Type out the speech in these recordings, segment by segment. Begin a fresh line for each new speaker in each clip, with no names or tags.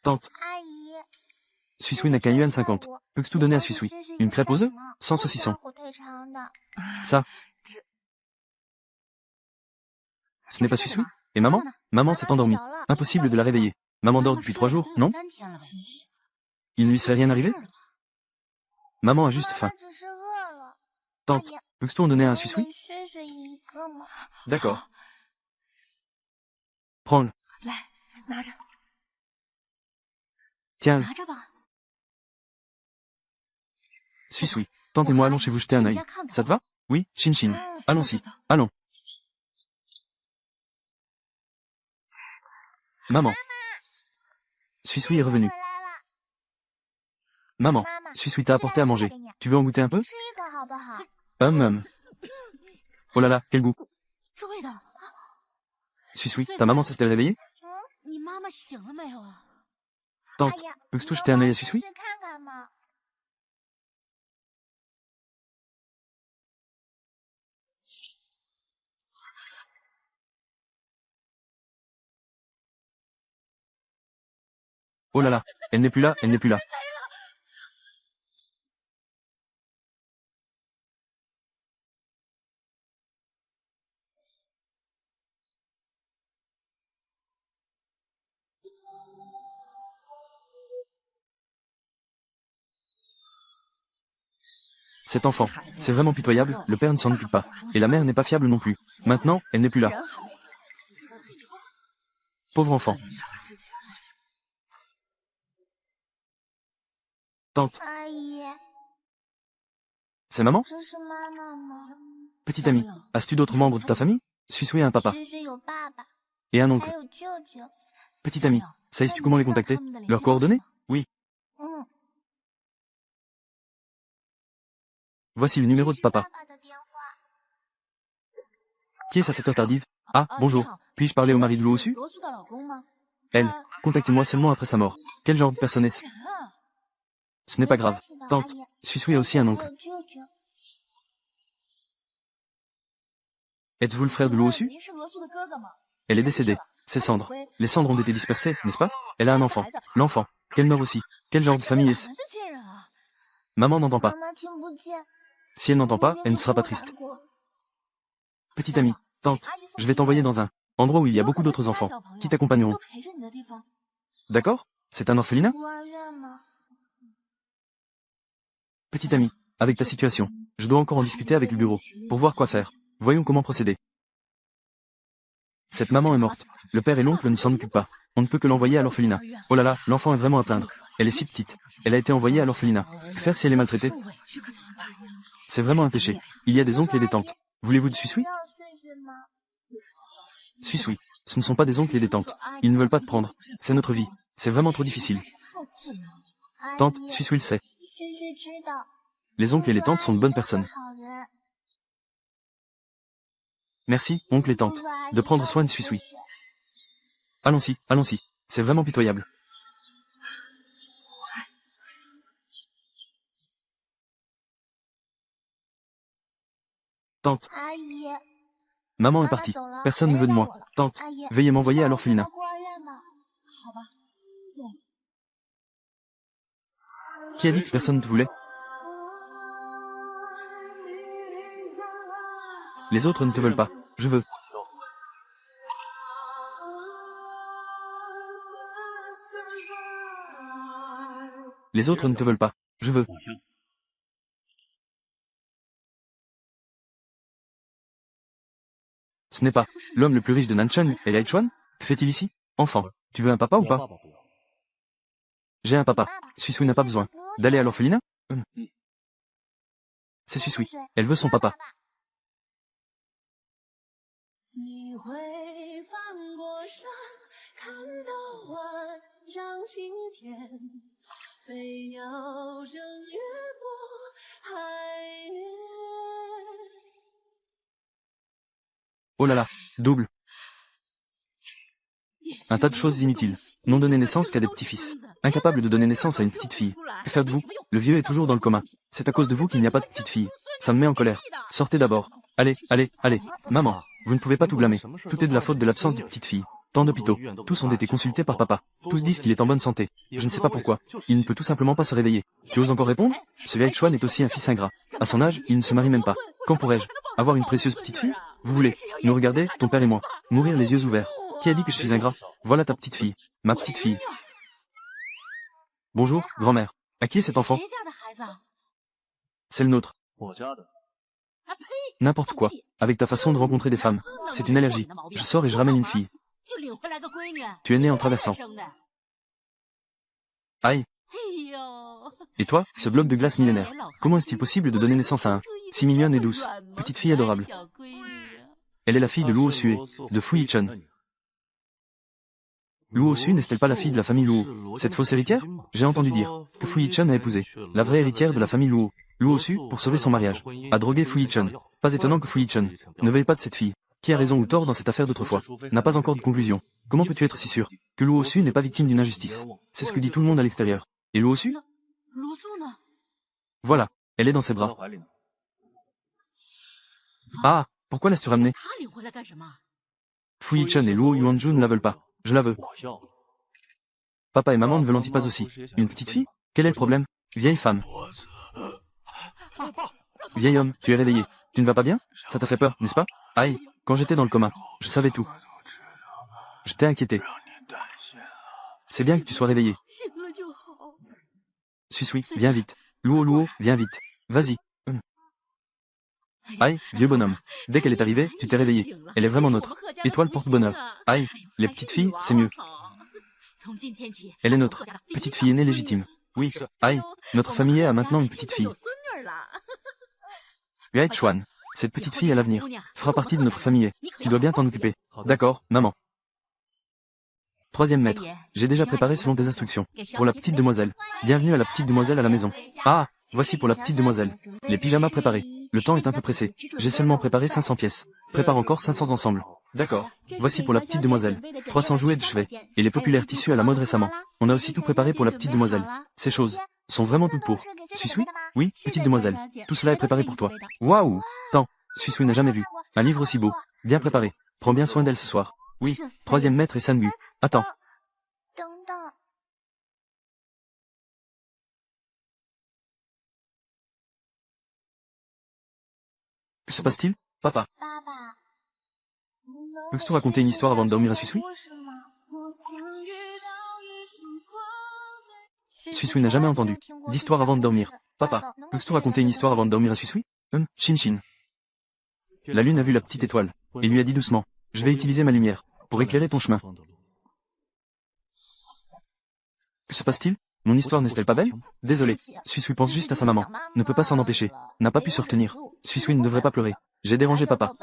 Tante. Suisui n'a qu'un yuan 50. Peux-tu tout donner à Suisui? Une crêpe aux œufs? Sans saucisson. Ça. Ce n'est pas Suisui? Et maman? Maman s'est endormie. Impossible de la réveiller. Maman dort depuis 3 jours, non? Il ne lui serait rien arrivé? Maman a juste faim. Tante, peux-tu en donner un à Suisui? D'accord. Prends-le. Tiens-le. Suisui, tante et moi allons chez vous jeter un œil. Ça te va? Oui, Chin Chin. Allons-y. Allons. Maman. Suisui est revenu. Maman, Suisui t'a apporté à manger. Tu veux en goûter un peu? Oh là là, quel goût. Suisui, ta maman s'est-elle réveillée? Tante, peux-tu jeter un œil à Suisui? Oh là là, elle n'est plus là, elle n'est plus là. Cet enfant, c'est vraiment pitoyable, le père ne s'en occupe pas. Et la mère n'est pas fiable non plus. Maintenant, elle n'est plus là. Pauvre enfant. Tante. C'est maman? Petite amie, as-tu d'autres membres de ta famille? Suisui a un papa. Et un oncle. Petite amie, sais-tu comment les contacter? Leurs coordonnées? Oui. Voici le numéro de papa. Qui est-ce à cette heure tardive? Ah, bonjour. Puis-je parler au mari de Luosu? Elle. Contactez-moi seulement après sa mort. Quel genre de personne est-ce? Ce n'est pas grave. Tante, Suisui a aussi un oncle. Êtes-vous le frère de Luosu? Elle est décédée. Ses cendres. Les cendres ont été dispersées, n'est-ce pas? Elle a un enfant. L'enfant. Qu'elle meurt aussi. Quel genre de famille est-ce? Maman n'entend pas. Si elle n'entend pas, elle ne sera pas triste. Petite amie, tante, je vais t'envoyer dans un endroit où il y a beaucoup d'autres enfants, qui t'accompagneront. D'accord? C'est un orphelinat? Petite amie, avec ta situation, je dois encore en discuter avec le bureau, pour voir quoi faire. Voyons comment procéder. Cette maman est morte. Le père et l'oncle ne s'en occupent pas. On ne peut que l'envoyer à l'orphelinat. Oh là là, l'enfant est vraiment à plaindre. Elle est si petite. Elle a été envoyée à l'orphelinat. Que faire si elle est maltraitée? C'est vraiment un péché. Il y a des oncles et des tantes. Voulez-vous de Suisui? Suisui, ce ne sont pas des oncles et des tantes. Ils ne veulent pas te prendre. C'est notre vie. C'est vraiment trop difficile. Tante, Suisui le sait. Les oncles et les tantes sont de bonnes personnes. Merci, oncle et tante, de prendre soin de Suisui. Allons-y, allons-y. C'est vraiment pitoyable. Tante. Maman est partie. Personne ne veut de moi. Tante, veuillez m'envoyer à l'orphelinat. Qui a dit que personne ne te voulait? Les autres ne te veulent pas. Je veux. Les autres ne te veulent pas. Je veux. Ce n'est pas l'homme le plus riche de Nanshan et Laichuan? Que fait-il ici? Enfant, tu veux un papa ou pas? J'ai un papa. Suisui n'a pas besoin d'aller à l'orphelinat? C'est Suisui. Elle veut son papa. Oh là là, double. Un tas de choses inutiles. N'ont donné naissance qu'à des petits-fils. Incapables de donner naissance à une petite fille. Que faire de vous? Le vieux est toujours dans le coma. C'est à cause de vous qu'il n'y a pas de petite fille. Ça me met en colère. Sortez d'abord. Allez, allez, allez. Maman, vous ne pouvez pas tout blâmer. Tout est de la faute de l'absence de petite fille. Tant d'hôpitaux. Tous ont été consultés par papa. Tous disent qu'il est en bonne santé. Je ne sais pas pourquoi. Il ne peut tout simplement pas se réveiller. Tu oses encore répondre? Ce Wei Chuan est aussi un fils ingrat. À son âge, il ne se marie même pas. Quand pourrais-je avoir une précieuse petite fille? Vous voulez nous regarder, ton père et moi, mourir les yeux ouverts. Qui a dit que je suis ingrat? Voilà ta petite fille. Ma petite fille. Bonjour, grand-mère. À qui est cet enfant? C'est le nôtre. N'importe quoi. Avec ta façon de rencontrer des femmes. C'est une allergie. Je sors et je ramène une fille. Tu es né en traversant. Aïe. Et toi, ce bloc de glace millénaire, comment est-il possible de donner naissance à un si mignonne et douce, petite fille adorable? Elle est la fille de Luo Sue, de Fu Yichen. Luo Sue n'est-elle pas la fille de la famille Luo? Cette fausse héritière? J'ai entendu dire que Fu Yichen a épousé la vraie héritière de la famille Luo. Luo Sue, pour sauver son mariage, a drogué Fu Yichen. Pas étonnant que Fu Yichen ne veuille pas de cette fille. Qui a raison ou tort dans cette affaire d'autrefois n'a pas encore de conclusion. Comment peux-tu être si sûr que Luo Sue n'est pas victime d'une injustice? C'est ce que dit tout le monde à l'extérieur. Et Luo Sue? Voilà, elle est dans ses bras. Ah, pourquoi l'as-tu ramenée? Fu Yichen et Luo Yuanzhu ne la veulent pas. Je la veux. Papa et maman ne veulent-ils pas aussi? Une petite fille? Quel est le problème? Vieille femme. Vieil homme, tu es réveillé. Tu ne vas pas bien? Ça t'a fait peur, n'est-ce pas? Aïe, quand j'étais dans le coma, je savais tout. Je t'ai inquiété. C'est bien que tu sois réveillé. Suis, viens vite. Luo, viens vite. Vas-y. Aïe, vieux bonhomme. Dès qu'elle est arrivée, tu t'es réveillé. Elle est vraiment nôtre. Étoile porte-bonheur. Aïe, les petites filles, c'est mieux. Elle est notre petite fille aînée légitime. Oui, aïe, notre famille a maintenant une petite fille. Wei Chuan, cette petite fille à l'avenir fera partie de notre famille. Tu dois bien t'en occuper. D'accord, maman. Troisième maître, j'ai déjà préparé selon tes instructions. Pour la petite demoiselle. Bienvenue à la petite demoiselle à la maison. Ah, voici pour la petite demoiselle. Les pyjamas préparés. Le temps est un peu pressé. J'ai seulement préparé 500 pièces. Prépare encore 500 ensemble. D'accord. Voici pour la petite demoiselle. 300 jouets de chevet. Et les populaires tissus à la mode récemment. On a aussi tout préparé pour la petite demoiselle. Ces choses sont vraiment toutes pour. Suis? Oui, petite demoiselle. Tout cela est préparé pour toi. Waouh! Tant. Suis n'a jamais vu un livre aussi beau. Bien préparé. Prends bien soin d'elle ce soir. Oui, troisième maître et Sangu. Attends. Que se passe-t-il, papa? Peux-tu raconter une histoire avant de dormir à Suis? Suis n'a jamais entendu d'histoire avant de dormir. Papa, peux-tu raconter une histoire avant de dormir à Suis? Shin. La lune a vu la petite étoile et lui a dit doucement, je vais utiliser ma lumière pour éclairer ton chemin. Que se passe-t-il? Mon histoire n'est-elle pas belle? Désolé. Suis pense juste à sa maman. Ne peut pas s'en empêcher. N'a pas pu se retenir. Suis ne devrait pas pleurer. J'ai dérangé papa.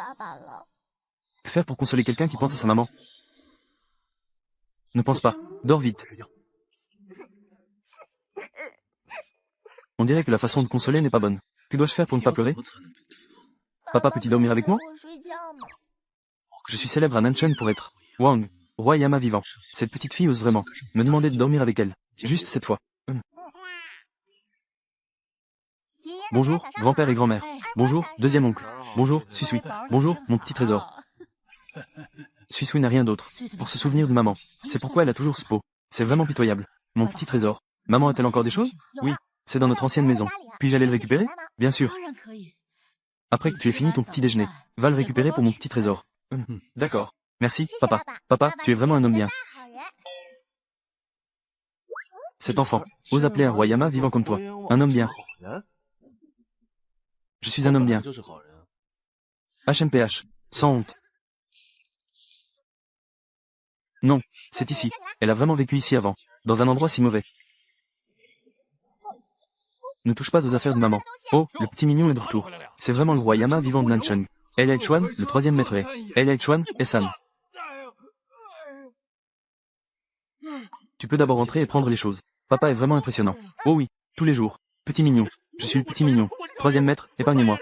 Que faire pour consoler quelqu'un qui pense à sa maman? Ne pense pas. Dors vite. On dirait que la façon de consoler n'est pas bonne. Que dois-je faire pour ne pas pleurer? Papa peut-il dormir avec moi? Je suis célèbre à Nanchun pour être Wang, roi Yama vivant. Cette petite fille ose vraiment me demander de dormir avec elle. Juste cette fois. Bonjour, grand-père et grand-mère. Bonjour, deuxième oncle. Bonjour, Suis. Bonjour, mon petit trésor. Suis n'a rien d'autre pour se souvenir de maman. C'est pourquoi elle a toujours ce pot. C'est vraiment pitoyable. Mon petit trésor. Maman a-t-elle encore des choses? Oui, c'est dans notre ancienne maison. Puis-je aller le récupérer? Bien sûr. Après que tu aies fini ton petit déjeuner, va le récupérer pour mon petit trésor. D'accord. Merci, papa. Papa, tu es vraiment un homme bien. Cet enfant ose appeler un roi Yama vivant comme toi. Un homme bien. Je suis un homme bien. HMPH. Sans honte. Non, c'est ici. Elle a vraiment vécu ici avant. Dans un endroit si mauvais. Ne touche pas aux affaires de maman. Oh, le petit mignon est de retour. C'est vraiment le roi Yama vivant de Nanchun. Wei Chuan, le troisième maître est. Wei Chuan et San. Tu peux d'abord entrer et prendre les choses. Papa est vraiment impressionnant. Oh oui, tous les jours. Petit mignon. Je suis le petit mignon. Troisième maître, épargnez-moi.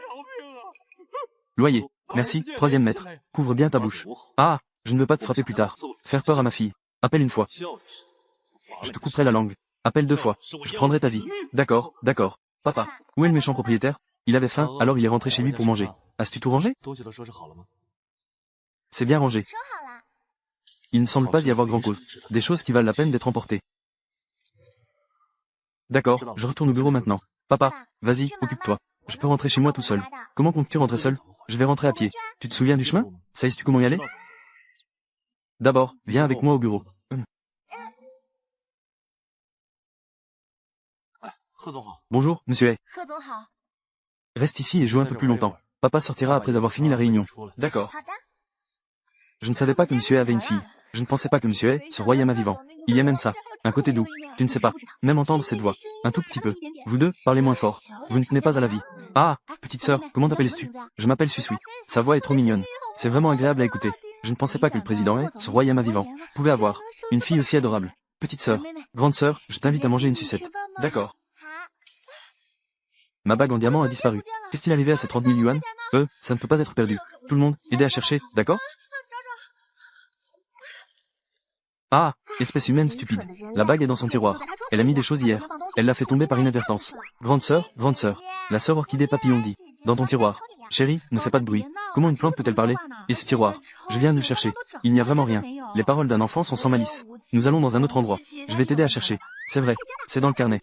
Loyer. Merci, troisième maître. Couvre bien ta bouche. Ah, je ne veux pas te frapper plus tard. Faire peur à ma fille. Appelle une fois. Je te couperai la langue. Appelle 2 fois. Je prendrai ta vie. D'accord. Papa, où est le méchant propriétaire? Il avait faim, alors il est rentré chez lui pour manger. As-tu tout rangé? C'est bien rangé. Il ne semble pas y avoir grand cause. Des choses qui valent la peine d'être emportées. D'accord, je retourne au bureau maintenant. Papa, vas-y, occupe-toi. Je peux rentrer chez moi tout seul. Comment comptes-tu rentrer seul? Je vais rentrer à pied. Tu te souviens du chemin? Sais-tu comment y aller? D'abord, viens avec moi au bureau. Bonjour, monsieur Hay. Reste ici et joue un peu plus longtemps. Papa sortira après avoir fini la réunion. D'accord. Je ne savais pas que monsieur Hay avait une fille. Je ne pensais pas que monsieur Hay se royait à vivant. Il y a même ça. Un côté doux. Tu ne sais pas. Même entendre cette voix. Un tout petit peu. Vous deux, parlez moins fort. Vous ne tenez pas à la vie. Ah, petite sœur, comment t'appelles-tu? Je m'appelle Suisui. Sa voix est trop mignonne. C'est vraiment agréable à écouter. Je ne pensais pas que le président Hay, ce royaume à vivant, pouvait avoir une fille aussi adorable. Petite sœur, grande sœur, je t'invite à manger une sucette. D'accord. Ma bague en diamant a disparu. Qu'est-ce qu'il arrivé à ces 30 000 yuan? Ça ne peut pas être perdu. Tout le monde, aidez à chercher, d'accord? Ah, espèce humaine stupide. La bague est dans son tiroir. Elle a mis des choses hier. Elle l'a fait tomber par inadvertance. Grande sœur, la sœur orchidée papillon dit. Dans ton tiroir. Chérie, ne fais pas de bruit. Comment une plante peut-elle parler? Et ce tiroir? Je viens de le chercher. Il n'y a vraiment rien. Les paroles d'un enfant sont sans malice. Nous allons dans un autre endroit. Je vais t'aider à chercher. C'est vrai. C'est dans le carnet.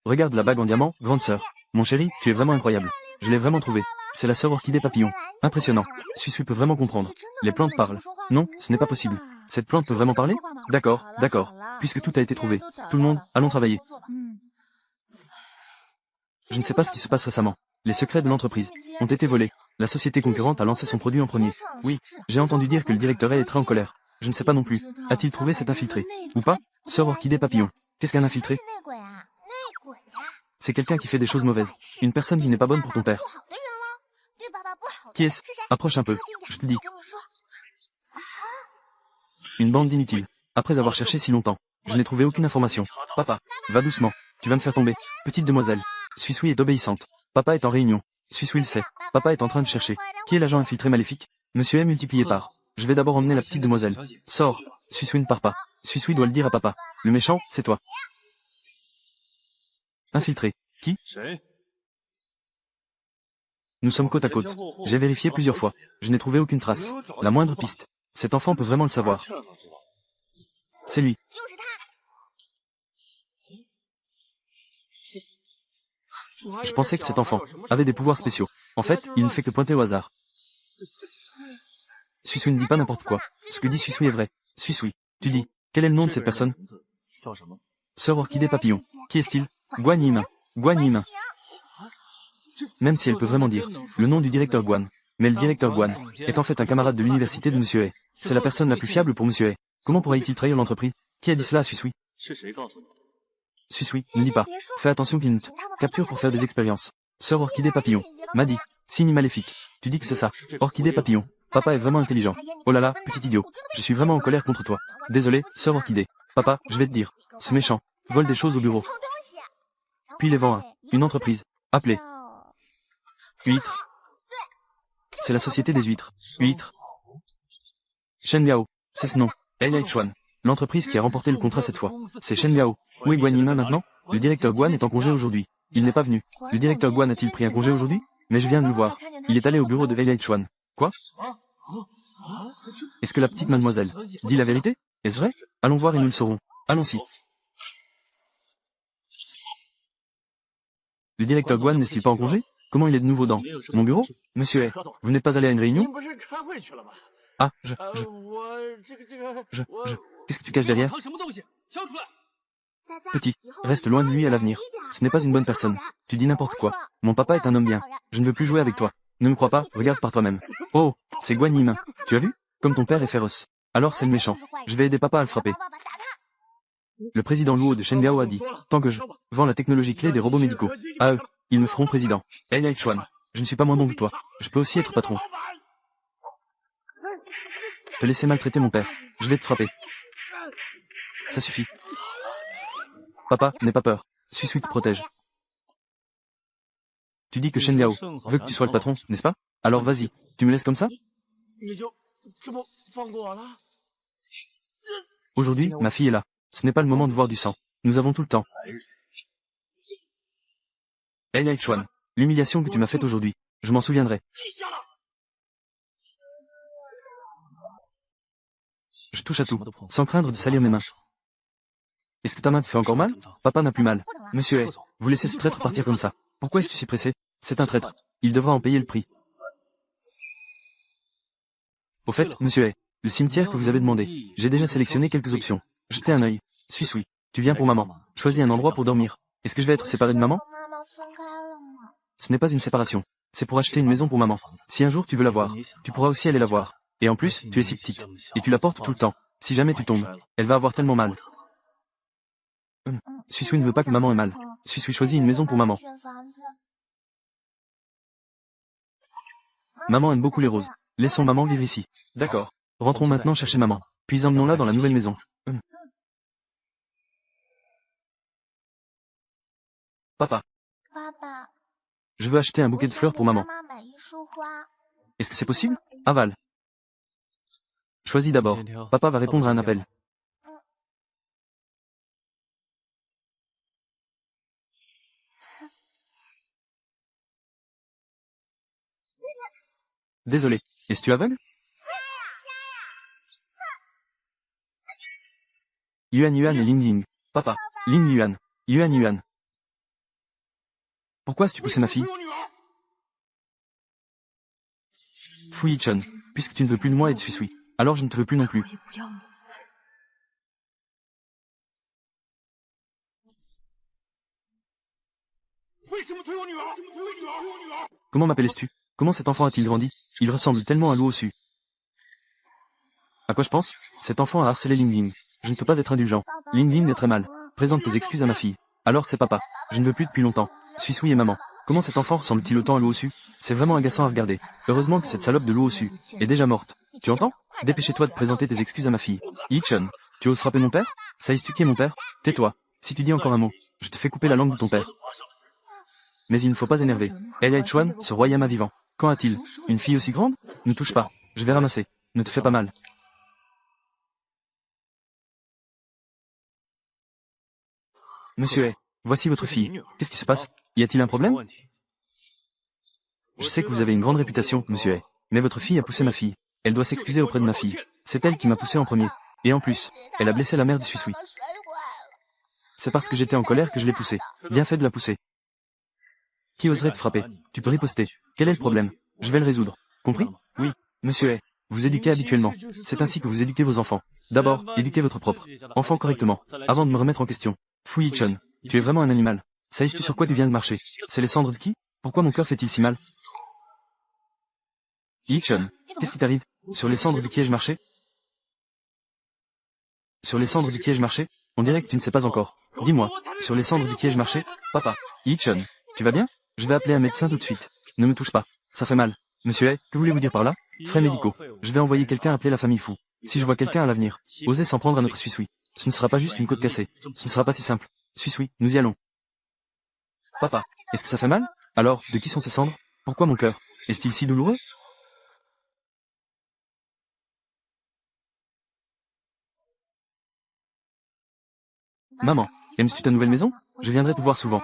Regarde la bague en diamant, grande sœur. Mon chéri, tu es vraiment incroyable. Je l'ai vraiment trouvé. C'est la sœur orchidée papillon. Impressionnant. Suisui peut vraiment comprendre. Les plantes parlent. Non, ce n'est pas possible. Cette plante peut vraiment parler? D'accord, d'accord. Puisque tout a été trouvé. Tout le monde, allons travailler. Je ne sais pas ce qui se passe récemment. Les secrets de l'entreprise ont été volés. La société concurrente a lancé son produit en premier. Oui, j'ai entendu dire que le directeur est très en colère. Je ne sais pas non plus. A-t-il trouvé cet infiltré? Ou pas? Sœur orchidée papillon. Qu'est-ce qu'un infiltré? C'est quelqu'un qui fait des choses mauvaises. Une personne qui n'est pas bonne pour ton père. Qui est-ce? Approche un peu. Je te dis. Une bande d'inutiles. Après avoir cherché si longtemps, je n'ai trouvé aucune information. Papa, va doucement. Tu vas me faire tomber. Petite demoiselle. Suisui est obéissante. Papa est en réunion. Suisui le sait. Papa est en train de chercher. Qui est l'agent infiltré maléfique? Monsieur est multiplié par. Je vais d'abord emmener la petite demoiselle. Sors. Suisui ne part pas. Suisui doit le dire à papa. Le méchant, c'est toi. Infiltré. Qui? Nous sommes côte à côte. J'ai vérifié plusieurs fois. Je n'ai trouvé aucune trace. La moindre piste. Cet enfant peut vraiment le savoir. C'est lui. Je pensais que cet enfant avait des pouvoirs spéciaux. En fait, il ne fait que pointer au hasard. Suisui ne dit pas n'importe quoi. Ce que dit Suisui est vrai. Suisui, tu dis, quel est le nom de cette personne? Sœur orchidée papillon. Qui est-il? Guan Yima. Guan Yima. Même si elle peut vraiment dire le nom du directeur Guan. Mais le directeur Guan est en fait un camarade de l'université de Monsieur Hay. C'est la personne la plus fiable pour Monsieur Hay. Comment pourrait-il trahir l'entreprise? Qui a dit cela à Suisui? Suisui, ne dis pas. Fais attention qu'il ne te capture pour faire des expériences. Sœur orchidée papillon. M'a dit. Signe maléfique. Tu dis que c'est ça. Orchidée papillon. Papa est vraiment intelligent. Oh là là, petit idiot. Je suis vraiment en colère contre toi. Désolé, sœur orchidée. Papa, je vais te dire. Ce méchant vole des choses au bureau. Puis les vend à une entreprise appelée Huître. C'est la société des huîtres. Huîtres. Shen Liao. C'est ce nom. Lei Chuan. L'entreprise qui a remporté le contrat cette fois. C'est Shen Liao. Où est Guan Yima maintenant? Le directeur Guan est en congé aujourd'hui. Il n'est pas venu. Le directeur Guan a-t-il pris un congé aujourd'hui? Mais je viens de le voir. Il est allé au bureau de Lei Chuan. Quoi? Est-ce que la petite mademoiselle dit la vérité? Est-ce vrai? Allons voir et nous le saurons. Allons-y. Le directeur Guan n'est-il pas en congé? Comment il est de nouveau dans mon bureau? Monsieur Hay, vous n'êtes pas allé à une réunion? Ah, qu'est-ce que tu caches derrière? Petit, reste loin de lui à l'avenir. Ce n'est pas une bonne personne. Tu dis n'importe quoi. Mon papa est un homme bien. Je ne veux plus jouer avec toi. Ne me crois pas, regarde par toi-même. Oh, c'est Guan Yima. Tu as vu? Comme ton père est féroce. Alors c'est le méchant. Je vais aider papa à le frapper. Le président Luo de Shen Liao a dit, tant que je vends la technologie clé des robots médicaux à eux, ils me feront président. Lei Chuan, je ne suis pas moins bon que toi. Je peux aussi être patron. Te laisser maltraiter mon père. Je vais te frapper. Ça suffit. Papa, n'aie pas peur. Suisui te protège. Tu dis que Shen Liao veut que tu sois le patron, n'est-ce pas? Alors vas-y, tu me laisses comme ça? Aujourd'hui, ma fille est là. Ce n'est pas le moment de voir du sang. Nous avons tout le temps. Lei Chuan, L'humiliation que tu m'as faite aujourd'hui, je m'en souviendrai. Je touche à tout, sans craindre de salir mes mains. Est-ce que ta main te fait encore mal? Papa n'a plus mal. Monsieur Hay, vous laissez ce traître partir comme ça. Pourquoi es-tu si pressé? C'est un traître. Il devra en payer le prix. Au fait, monsieur Hay, le cimetière que vous avez demandé, j'ai déjà sélectionné quelques options. Jetez un œil. Suis, tu viens pour maman. Choisis un endroit pour dormir. Est-ce que je vais être séparé de maman? Ce n'est pas une séparation. C'est pour acheter une maison pour maman. Si un jour tu veux la voir, tu pourras aussi aller la voir. Et en plus, tu es si petite. Et tu la portes tout le temps. Si jamais tu tombes, elle va avoir tellement mal. Suis ne veut pas que maman ait mal. Suis choisit une maison pour maman. Maman aime beaucoup les roses. Laissons maman vivre ici. D'accord. Rentrons maintenant chercher maman. Puis emmenons-la dans la nouvelle maison. Papa. Je veux acheter un bouquet de fleurs pour maman. Est-ce que c'est possible? Aval. Choisis d'abord. Papa va répondre à un appel. Désolé. Est-ce que tu aveugle? Yuan et Ling Ling. Papa. Ling Yuan. Yuan. Pourquoi as-tu poussé ma fille? Fu Yichun. Puisque tu ne veux plus de moi et de Suis, alors je ne te veux plus non plus. Comment m'appelles-tu? Comment cet enfant a-t-il grandi? Il ressemble tellement à Luo Su. À quoi je pense? Cet enfant a harcelé Ling Ling. Je ne peux pas être indulgent. Ling Ling est très mal. Présente tes excuses à ma fille. Alors c'est papa. Je ne veux plus depuis longtemps. Suis et maman. Comment cet enfant ressemble-t-il autant à Luo Su? C'est vraiment agaçant à regarder. Heureusement que cette salope de Luo Su est déjà morte. Tu entends? Dépêchez-toi de présenter tes excuses à ma fille. Yichun, tu oses frapper mon père? Sais-tu qui est mon père? Tais-toi. Si tu dis encore un mot, je te fais couper la langue de ton père. Mais il ne faut pas énerver. Elia Chuan, ce roi Yama vivant. Quand a-t-il? Une fille aussi grande? Ne touche pas. Je vais ramasser. Ne te fais pas mal. Monsieur Hay, voici votre fille. Qu'est-ce qui se passe? Y a-t-il un problème? Je sais que vous avez une grande réputation, monsieur Hay. Mais votre fille a poussé ma fille. Elle doit s'excuser auprès de ma fille. C'est elle qui m'a poussé en premier. Et en plus, elle a blessé la mère du Suis. C'est parce que j'étais en colère que je l'ai poussée. Bien fait de la pousser. Qui oserait te frapper? Tu peux riposter. Quel est le problème? Je vais le résoudre. Compris? Oui. Monsieur Hay, vous éduquez habituellement. C'est ainsi que vous éduquez vos enfants. D'abord, éduquez votre propre enfant correctement, avant de me remettre en question. Fu Yichun, tu es vraiment un animal. Sais-tu sur quoi tu viens de marcher? C'est les cendres de qui? Pourquoi mon cœur fait-il si mal? Yichun, qu'est-ce qui t'arrive? Sur les cendres de qui ai-je marché? Sur les cendres de qui ai-je marché? On dirait que tu ne sais pas encore. Dis-moi, sur les cendres de qui ai-je marché? Papa. Yichun, tu vas bien? Je vais appeler un médecin tout de suite. Ne me touche pas. Ça fait mal. Monsieur Hay, que voulez-vous dire par là? Frais médicaux. Je vais envoyer quelqu'un appeler la famille Fou. Si je vois quelqu'un à l'avenir, osez s'en prendre à notre Suis. Ce ne sera pas juste une côte cassée. Ce ne sera pas si simple. Suis, nous y allons. Papa, est-ce que ça fait mal? Alors, de qui sont ces cendres? Pourquoi mon cœur? Est-il si douloureux? Maman, aimes-tu ta nouvelle maison? Je viendrai te voir souvent.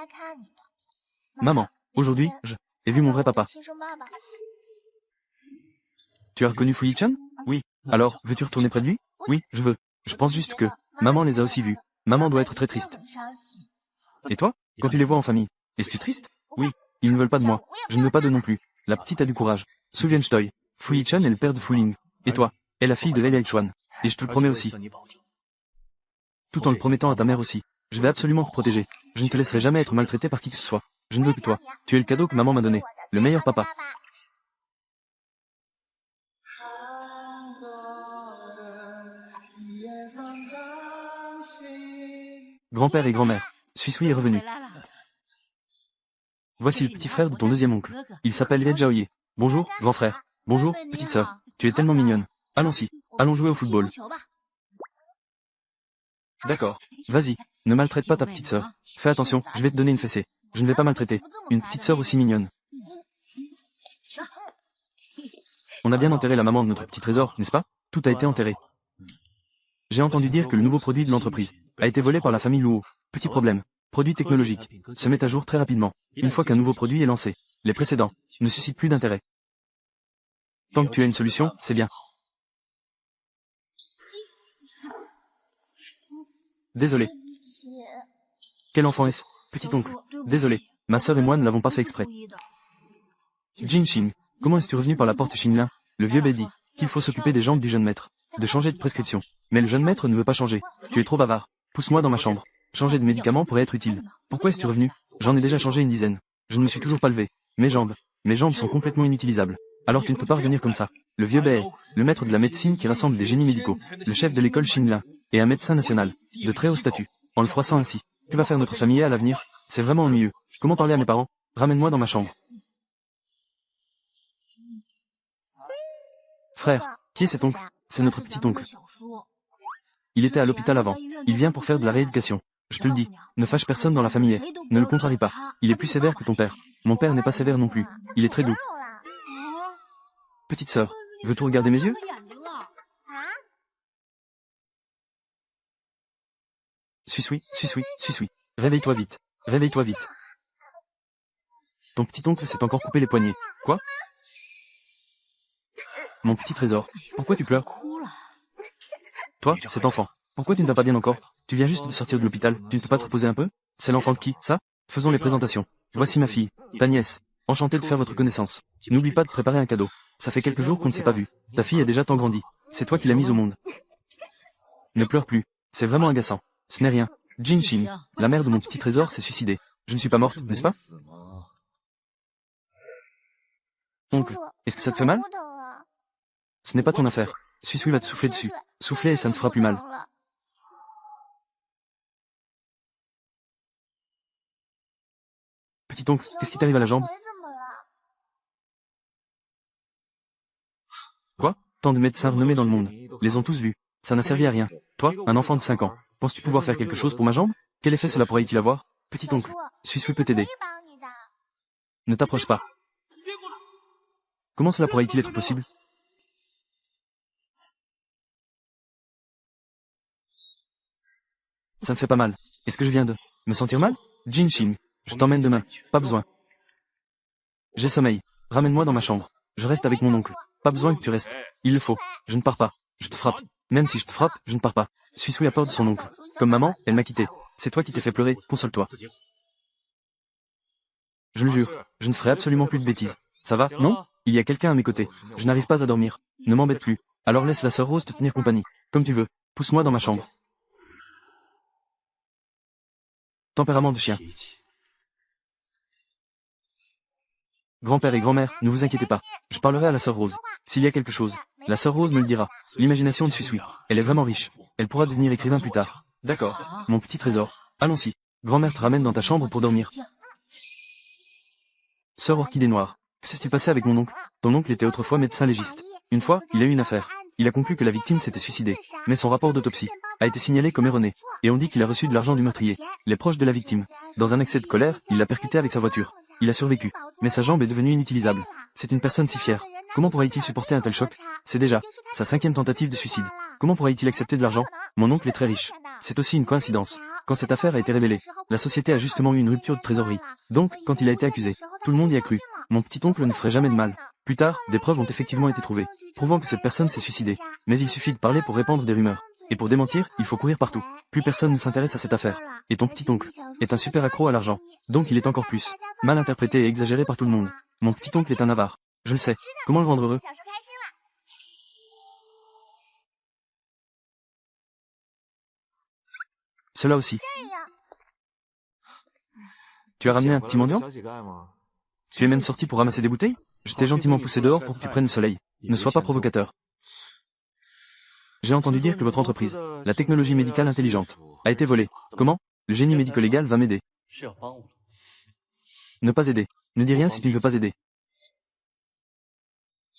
Maman, aujourd'hui, j'ai vu mon vrai papa. Tu as reconnu Fu Yichun? Oui. Alors, veux-tu retourner près de lui? Oui, je veux. Je pense juste que maman les a aussi vus. Maman doit être très triste. Et toi, quand tu les vois en famille, es-tu triste? Oui. Ils ne veulent pas de moi. Je ne veux pas d'eux non plus. La petite a du courage. Souviens-toi, Fu Yichun est le père de Fu Ling. Et toi, est la fille de Lei Chuan. Et je te le promets aussi. Tout en le promettant à ta mère aussi. Je vais absolument te protéger. Je ne te laisserai jamais être maltraité par qui que ce soit. Je ne veux que toi. Tu es le cadeau que maman m'a donné. Le meilleur papa. Grand-père et grand-mère. Suis est revenu. Voici le petit frère de ton deuxième oncle. Il s'appelle Lei Jiaoye. Bonjour, grand frère. Bonjour, petite sœur. Tu es tellement mignonne. Allons-y. Allons jouer au football. D'accord. Vas-y. Ne maltraite pas ta petite sœur. Fais attention, je vais te donner une fessée. Je ne vais pas maltraiter. Une petite sœur aussi mignonne. On a bien enterré la maman de notre petit trésor, n'est-ce pas? Tout a été enterré. J'ai entendu dire que le nouveau produit de l'entreprise a été volé par la famille Luo. Petit problème. Produits technologiques se mettent à jour très rapidement, une fois qu'un nouveau produit est lancé. Les précédents ne suscitent plus d'intérêt. Tant que tu as une solution, c'est bien. Désolé. Quel enfant est-ce? Petit-oncle. Désolé. Ma sœur et moi ne l'avons pas fait exprès. Jin Xing, comment es-tu revenu par la porte Xinlin? Le vieux Bei dit qu'il faut s'occuper des jambes du jeune maître, de changer de prescription. Mais le jeune maître ne veut pas changer. Tu es trop bavard. Pousse-moi dans ma chambre. Changer de médicaments pourrait être utile. Pourquoi es-tu revenu? J'en ai déjà changé une dizaine. Je ne me suis toujours pas levé. Mes jambes sont complètement inutilisables. Alors tu ne peux pas revenir comme ça. Le vieux Bei, le maître de la médecine qui rassemble des génies médicaux, le chef de l'école Xinlin, et un médecin national, de très haut statut, en le froissant ainsi. Que va faire notre famille à l'avenir? C'est vraiment ennuyeux. Comment parler à mes parents? Ramène-moi dans ma chambre. Frère, qui est cet oncle? C'est notre petit-oncle. Il était à l'hôpital avant. Il vient pour faire de la rééducation. Je te le dis, ne fâche personne dans la famille. Ne le contrarie pas. Il est plus sévère que ton père. Mon père n'est pas sévère non plus. Il est très doux. Petite sœur, veux-tu regarder mes yeux? Suis. Réveille-toi vite. Réveille-toi vite. Ton petit-oncle s'est encore coupé les poignets. Quoi? Mon petit trésor, pourquoi tu pleures? Toi, cet enfant, pourquoi tu ne vas pas bien encore? Tu viens juste de sortir de l'hôpital, tu ne peux pas te reposer un peu? C'est l'enfant de qui, ça? Faisons les présentations. Voici ma fille, ta nièce. Enchantée de faire votre connaissance. N'oublie pas de préparer un cadeau. Ça fait quelques jours qu'on ne s'est pas vu. Ta fille a déjà tant grandi. C'est toi qui l'as mise au monde. Ne pleure plus. C'est vraiment agaçant. Ce n'est rien. Jin Xing, la mère de mon petit trésor, s'est suicidée. Je ne suis pas morte, n'est-ce pas? Oncle, est-ce que ça te fait mal? Ce n'est pas ton affaire. Suis va te souffler dessus. Souffler et ça ne fera plus mal. Petit oncle, qu'est-ce qui t'arrive à la jambe? Quoi? Tant de médecins renommés dans le monde. Les ont tous vus. Ça n'a servi à rien. Toi, un enfant de 5 ans, penses-tu pouvoir faire quelque chose pour ma jambe? Quel effet cela pourrait-il avoir? Petit oncle, Suis peut t'aider. Ne t'approche pas. Comment cela pourrait-il être possible? Ça ne fait pas mal. Est-ce que je viens de me sentir mal? Jin Xing, je t'emmène demain. Pas besoin. J'ai sommeil. Ramène-moi dans ma chambre. Je reste avec mon oncle. Pas besoin que tu restes. Il le faut. Je ne pars pas. Je te frappe. Même si je te frappe, je ne pars pas. Suis a peur de son oncle. Comme maman, elle m'a quitté. C'est toi qui t'es fait pleurer, console-toi. Je le jure, je ne ferai absolument plus de bêtises. Ça va, non? Il y a quelqu'un à mes côtés. Je n'arrive pas à dormir. Ne m'embête plus. Alors laisse la sœur Rose te tenir compagnie. Comme tu veux. Pousse-moi dans ma chambre. Tempérament de chien. Grand-père et grand-mère, ne vous inquiétez pas. Je parlerai à la sœur Rose. S'il y a quelque chose, la sœur Rose me le dira. L'imagination de Suis. Elle est vraiment riche. Elle pourra devenir écrivain plus tard. D'accord. Mon petit trésor. Allons-y. Grand-mère te ramène dans ta chambre pour dormir. Sœur Orchidée Noire. Que s'est-il passé avec mon oncle? Ton oncle était autrefois médecin légiste. Une fois, il a eu une affaire. Il a conclu que la victime s'était suicidée. Mais son rapport d'autopsie a été signalé comme erroné. Et on dit qu'il a reçu de l'argent du meurtrier. Les proches de la victime. Dans un excès de colère, il l'a percuté avec sa voiture. Il a survécu. Mais sa jambe est devenue inutilisable. C'est une personne si fière. Comment pourrait-il supporter un tel choc? C'est déjà sa 5e tentative de suicide. Comment pourrait-il accepter de l'argent? Mon oncle est très riche. C'est aussi une coïncidence. Quand cette affaire a été révélée, la société a justement eu une rupture de trésorerie. Donc, quand il a été accusé, tout le monde y a cru. Mon petit oncle ne ferait jamais de mal. Plus tard, des preuves ont effectivement été trouvées, prouvant que cette personne s'est suicidée. Mais il suffit de parler pour répandre des rumeurs. Et pour démentir, il faut courir partout. Plus personne ne s'intéresse à cette affaire. Et ton petit oncle est un super accro à l'argent. Donc il est encore plus mal interprété et exagéré par tout le monde. Mon petit oncle est un avare. Je le sais. Comment le rendre heureux? Cela aussi. Tu as ramené un petit mendiant? Tu es même sorti pour ramasser des bouteilles? Je t'ai gentiment poussé dehors pour que tu prennes le soleil. Ne sois pas provocateur. J'ai entendu dire que votre entreprise, la technologie médicale intelligente, a été volée. Comment? Le génie médico-légal va m'aider. Ne pas aider. Ne dis rien si tu ne veux pas aider.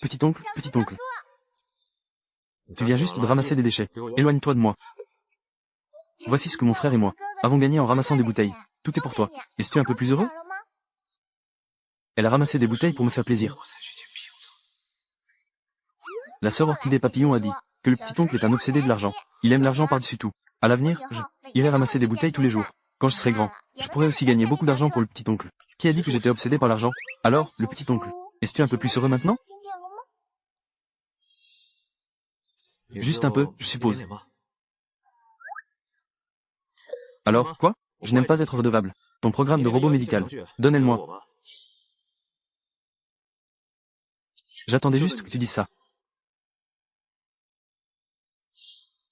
Petit oncle. Tu viens juste de ramasser des déchets. Éloigne-toi de moi. Voici ce que mon frère et moi avons gagné en ramassant des bouteilles. Tout est pour toi. Es-tu un peu plus heureux? Elle a ramassé des bouteilles pour me faire plaisir. La sœur Orchidée Papillon a dit que le petit oncle est un obsédé de l'argent. Il aime l'argent par-dessus tout. À l'avenir, je irai ramasser des bouteilles tous les jours. Quand je serai grand, je pourrai aussi gagner beaucoup d'argent pour le petit oncle. Qui a dit que j'étais obsédé par l'argent? Alors, le petit oncle, es-tu un peu plus heureux maintenant? Juste un peu, je suppose. Alors, quoi? Je n'aime pas être redevable. Ton programme de robot médical. Donne-le-moi. J'attendais juste que tu dises ça.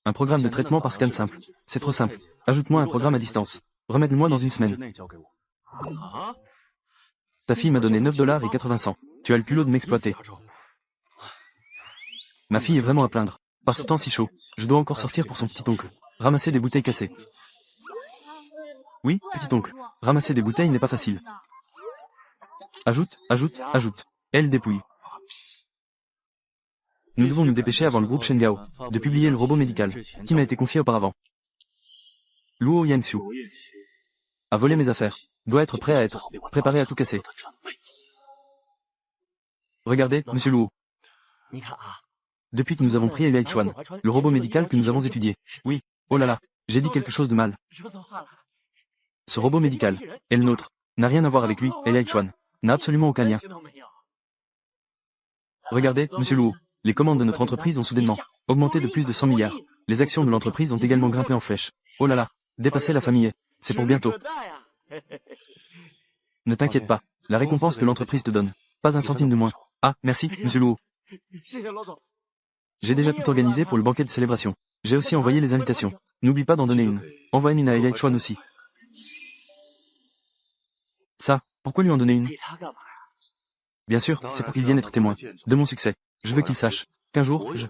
Un programme de traitement par scan simple. C'est trop simple. Ajoute-moi un programme à distance. Remets-le-moi dans une semaine. Ta fille m'a donné 9,80 $. Tu as le culot de m'exploiter. Ma fille est vraiment à plaindre. Par ce temps si chaud, je dois encore sortir pour son petit oncle. Ramasser des bouteilles cassées. Oui, petit oncle. Ramasser des bouteilles n'est pas facile. Ajoute, ajoute, ajoute. Elle dépouille. Nous devons nous dépêcher avant le groupe Shengao de publier le robot médical qui m'a été confié auparavant. Luo Yangxiu a volé mes affaires. Doit être prêt à être préparé à tout casser. Regardez, monsieur Luo. Depuis que nous avons pris Eli Chuan, le robot médical que nous avons étudié. Oui, oh là là, j'ai dit quelque chose de mal. Ce robot médical est le nôtre. N'a rien à voir avec lui, Eli Chuan. N'a absolument aucun lien. Regardez, monsieur Luo. Les commandes de notre entreprise ont soudainement augmenté de plus de 100 milliards. Les actions de l'entreprise ont également grimpé en flèche. Oh là là, dépasser la famille, c'est pour bientôt. Ne t'inquiète pas, la récompense que l'entreprise te donne. Pas un centime de moins. Ah, merci, monsieur Luo. J'ai déjà tout organisé pour le banquet de célébration. J'ai aussi envoyé les invitations. N'oublie pas d'en donner une. Envoie une à Eli Chuan aussi. Ça, pourquoi lui en donner une? Bien sûr, c'est pour qu'il vienne être témoin de mon succès. Je veux qu'il sache qu'un jour, je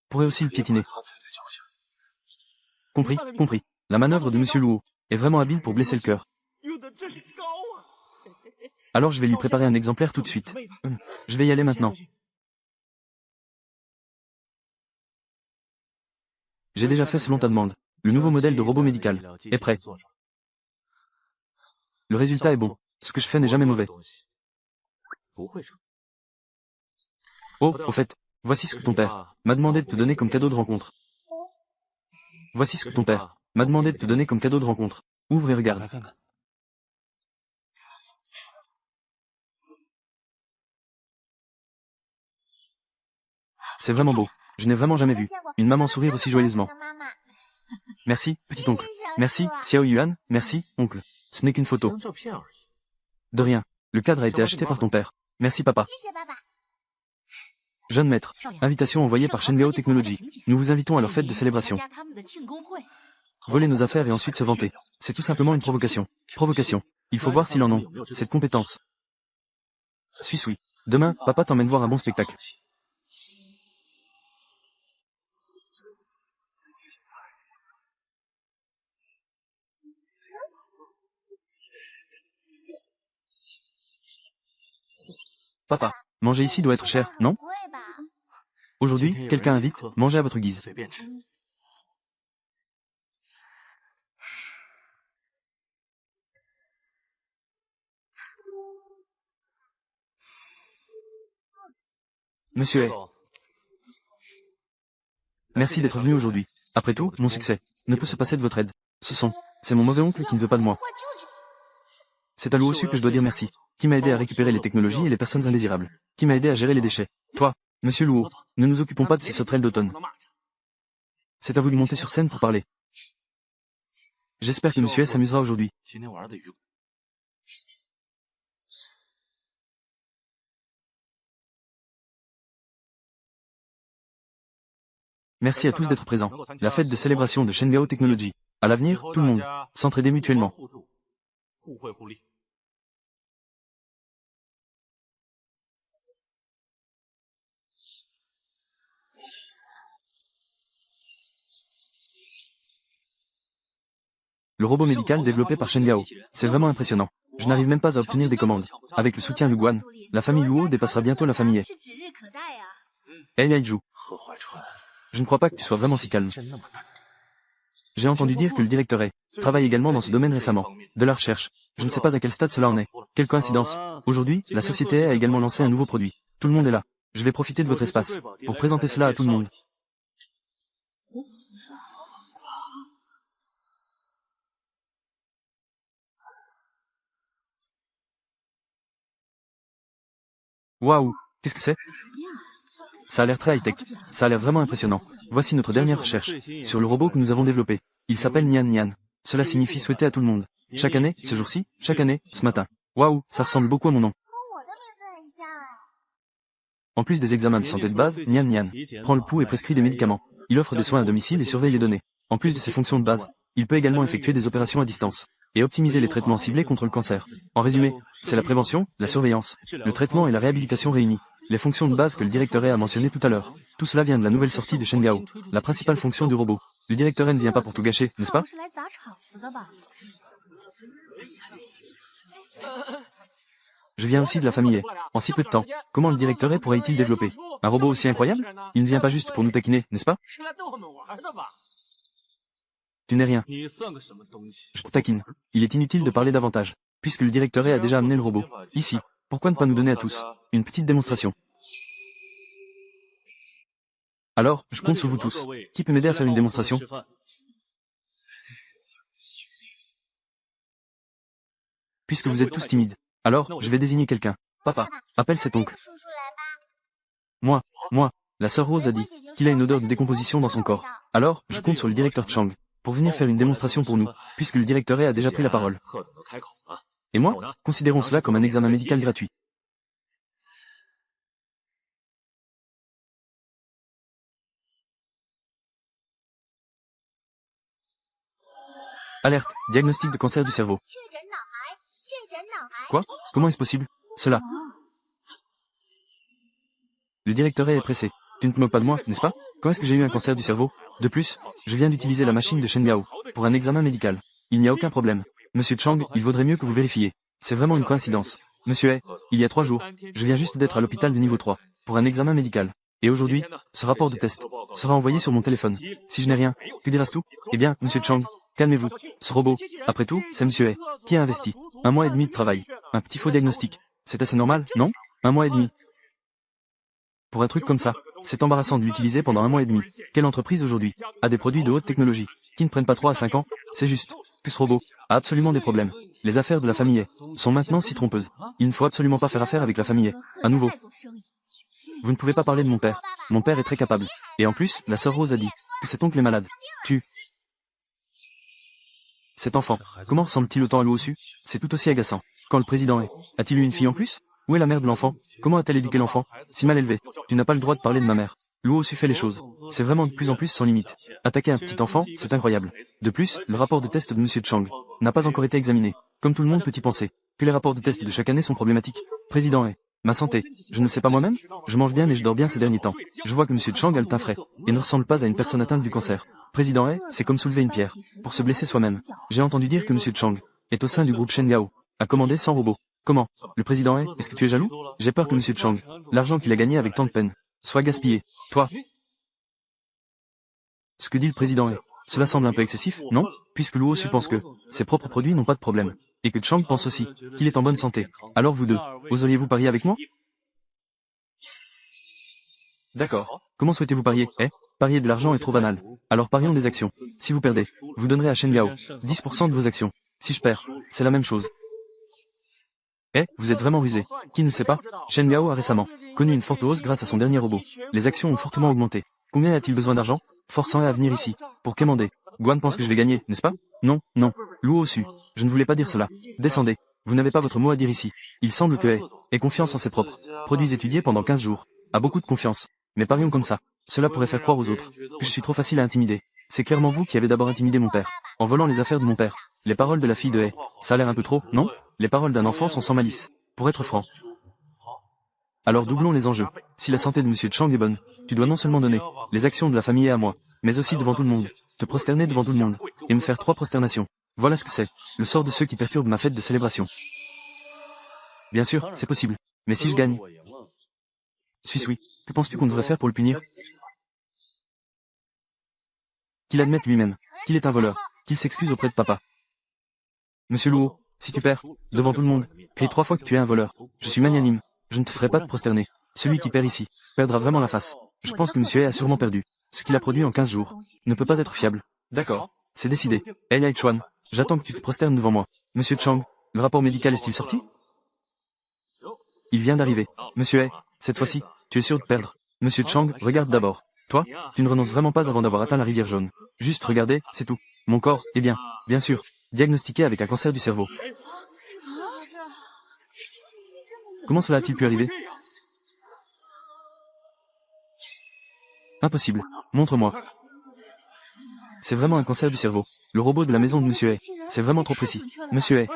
pourrais aussi le piétiner. Compris, compris. La manœuvre de monsieur Luo est vraiment habile pour blesser le cœur. Alors je vais lui préparer un exemplaire tout de suite. Je vais y aller maintenant. J'ai déjà fait selon ta demande. Le nouveau modèle de robot médical est prêt. Le résultat est bon. Ce que je fais n'est jamais mauvais. Oh, au fait, voici ce que ton père m'a demandé de te donner comme cadeau de rencontre. Voici ce que ton père m'a demandé de te donner comme cadeau de rencontre. Ouvre et regarde. C'est vraiment beau. Je n'ai vraiment jamais vu une maman sourire aussi joyeusement. Merci, petit oncle. Merci, Xiao Yuan. Merci, oncle. Ce n'est qu'une photo. De rien. Le cadre a été acheté par ton père. Merci, papa. Jeune maître, invitation envoyée par Shengao Technology. Nous vous invitons à leur fête de célébration. Voler nos affaires et ensuite se vanter. C'est tout simplement une provocation. Provocation. Il faut voir s'ils en ont cette compétence. Oui. Demain, papa t'emmène voir un bon spectacle. Papa, manger ici doit être cher, non? Aujourd'hui, quelqu'un invite, mangez à votre guise. Monsieur A. Merci d'être venu aujourd'hui. Après tout, mon succès ne peut se passer de votre aide. C'est mon mauvais oncle qui ne veut pas de moi. C'est à Luo Su que je dois dire merci. Qui m'a aidé à récupérer les technologies et les personnes indésirables. Qui m'a aidé à gérer les déchets. Toi, monsieur Luo, ne nous occupons pas de ces sauterelles d'automne. C'est à vous de monter sur scène pour parler. J'espère que monsieur S s'amusera aujourd'hui. Merci à tous d'être présents. La fête de célébration de Shengao Technology. À l'avenir, tout le monde, s'entraider mutuellement. Le robot médical développé par Shengao. C'est vraiment impressionnant. Je n'arrive même pas à obtenir des commandes. Avec le soutien de Guan, la famille Luo dépassera bientôt la famille He. Hey Aiju. Je ne crois pas que tu sois vraiment si calme. J'ai entendu dire que le directeur He travaille également dans ce domaine récemment. De la recherche. Je ne sais pas à quel stade cela en est. Quelle coïncidence. Aujourd'hui, la société He a également lancé un nouveau produit. Tout le monde est là. Je vais profiter de votre espace pour présenter cela à tout le monde. Waouh, qu'est-ce que c'est? Ça a l'air très high-tech. Ça a l'air vraiment impressionnant. Voici notre dernière recherche sur le robot que nous avons développé. Il s'appelle Nian Nian. Cela signifie souhaiter à tout le monde. Chaque année, ce jour-ci, chaque année, ce matin. Waouh, ça ressemble beaucoup à mon nom. En plus des examens de santé de base, Nian Nian prend le pouls et prescrit des médicaments. Il offre des soins à domicile et surveille les données. En plus de ses fonctions de base, il peut également effectuer des opérations à distance et optimiser les traitements ciblés contre le cancer. En résumé, c'est la prévention, la surveillance, le traitement et la réhabilitation réunis. Les fonctions de base que le directeur a mentionnées tout à l'heure. Tout cela vient de la nouvelle sortie de Shengyao, la principale fonction du robot. Le directeur ne vient pas pour tout gâcher, n'est-ce pas? Je viens aussi de la famille. En si peu de temps, comment le directeur pourrait-il développer un robot aussi incroyable? Il ne vient pas juste pour nous taquiner, n'est-ce pas? Tu n'es rien. Je te taquine. Il est inutile de parler davantage, puisque le directeur a déjà amené le robot. Ici. Pourquoi ne pas nous donner à tous une petite démonstration? Alors, je compte sur vous tous. Qui peut m'aider à faire une démonstration? Puisque vous êtes tous timides. Alors, je vais désigner quelqu'un. Papa, appelle cet oncle. Moi, la sœur Rose a dit qu'il a une odeur de décomposition dans son corps. Alors, je compte sur le directeur Chang pour venir faire une démonstration pour nous, puisque le directeur a déjà pris la parole. Et moi, considérons cela comme un examen médical gratuit. Alerte, diagnostic de cancer du cerveau. Quoi? Comment est-ce possible? Cela. Le directeur est pressé. Tu ne te moques pas de moi, n'est-ce pas? Quand est-ce que j'ai eu un cancer du cerveau? De plus, je viens d'utiliser la machine de Shengyao pour un examen médical. Il n'y a aucun problème. Monsieur Chang, il vaudrait mieux que vous vérifiez. C'est vraiment une coïncidence. Monsieur il y a 3 jours, je viens juste d'être à l'hôpital de niveau 3 pour un examen médical. Et aujourd'hui, ce rapport de test sera envoyé sur mon téléphone. Si je n'ai rien, que dira-t-on? Eh bien, monsieur Chang, calmez-vous. Ce robot, après tout, c'est monsieur qui a investi 1 mois et demi de travail. Un petit faux diagnostic. C'est assez normal, non? 1 mois et demi. Pour un truc comme ça, c'est embarrassant de l'utiliser pendant 1 mois et demi. Quelle entreprise aujourd'hui a des produits de haute technologie qui ne prennent pas 3 à 5 ans? C'est juste que ce robot a absolument des problèmes. Les affaires de la famille sont maintenant si trompeuses. Il ne faut absolument pas faire affaire avec la famille. À nouveau. Vous ne pouvez pas parler de mon père. Mon père est très capable. Et en plus, la sœur Rose a dit que cet oncle est malade. Cet enfant, comment ressemble-t-il autant à Luosu? C'est tout aussi agaçant. Quand le président a-t-il eu une fille en plus? Où est la mère de l'enfant? Comment a-t-elle éduqué l'enfant? Si mal élevé. Tu n'as pas le droit de parler de ma mère. Luosu fait les choses. C'est vraiment de plus en plus sans limite. Attaquer un petit enfant, c'est incroyable. De plus, le rapport de test de monsieur Chang n'a pas encore été examiné. Comme tout le monde peut y penser, que les rapports de test de chaque année sont problématiques. Président ma santé. Je ne sais pas moi-même. Je mange bien et je dors bien ces derniers temps. Je vois que monsieur Chang a le teint frais et ne ressemble pas à une personne atteinte du cancer. Président c'est comme soulever une pierre pour se blesser soi-même. J'ai entendu dire que monsieur Chang est au sein du groupe Shengyao, a commandé 100 robots. Comment? Le président est-ce que tu es jaloux? J'ai peur que monsieur Chang, l'argent qu'il a gagné avec tant de peine, soit gaspillé. Toi? Ce que dit le président cela semble un peu excessif, non? Puisque Luosu pense que ses propres produits n'ont pas de problème. Et que Chang pense aussi qu'il est en bonne santé. Alors vous deux, oseriez-vous parier avec moi? D'accord. Comment souhaitez-vous parier, Parier de l'argent est trop banal. Alors parions des actions. Si vous perdez, vous donnerez à Shengyao 10% de vos actions. Si je perds, c'est la même chose. Vous êtes vraiment rusé. Qui ne sait pas? Shengyao a récemment connu une forte hausse grâce à son dernier robot. Les actions ont fortement augmenté. Combien a-t-il besoin d'argent? Forçant à venir ici. Pour quémander. Guan pense que je vais gagner, n'est-ce pas? Non, Luosu. Je ne voulais pas dire cela. Descendez. Vous n'avez pas votre mot à dire ici. Il semble que ait confiance en ses propres produits étudiés pendant 15 jours. A beaucoup de confiance. Mais parions comme ça. Cela pourrait faire croire aux autres que je suis trop facile à intimider. C'est clairement vous qui avez d'abord intimidé mon père. En volant les affaires de mon père. Les paroles de la fille de ça a l'air un peu trop, non? Les paroles d'un enfant sont sans malice. Pour être franc. Alors doublons les enjeux. Si la santé de monsieur Chang est bonne, tu dois non seulement donner les actions de la famille à moi, mais aussi devant tout le monde, te prosterner devant tout le monde, et me faire 3 prosternations. Voilà ce que c'est, le sort de ceux qui perturbent ma fête de célébration. Bien sûr, c'est possible. Mais si je gagne? Oui. Que penses-tu qu'on devrait faire pour le punir? Qu'il admette lui-même qu'il est un voleur, qu'il s'excuse auprès de papa. Monsieur Luo, si tu perds, devant tout le monde, crie 3 fois que tu es un voleur. Je suis magnanime. Je ne te ferai pas te prosterner. Celui qui perd ici, perdra vraiment la face. Je pense que monsieur a sûrement perdu. Ce qu'il a produit en 15 jours ne peut pas être fiable. D'accord. C'est décidé. Yai Chuan, j'attends que tu te prosternes devant moi. Monsieur Chang, le rapport médical est-il sorti? Il vient d'arriver. Monsieur He, cette fois-ci, tu es sûr de perdre. Monsieur Chang, regarde d'abord. Toi, tu ne renonces vraiment pas avant d'avoir atteint la rivière jaune. Juste regardez, c'est tout. Mon corps, eh bien sûr, diagnostiqué avec un cancer du cerveau. Comment cela a-t-il pu arriver? Impossible. Montre-moi. C'est vraiment un cancer du cerveau. Le robot de la maison de Monsieur He. C'est vraiment trop précis. Monsieur He.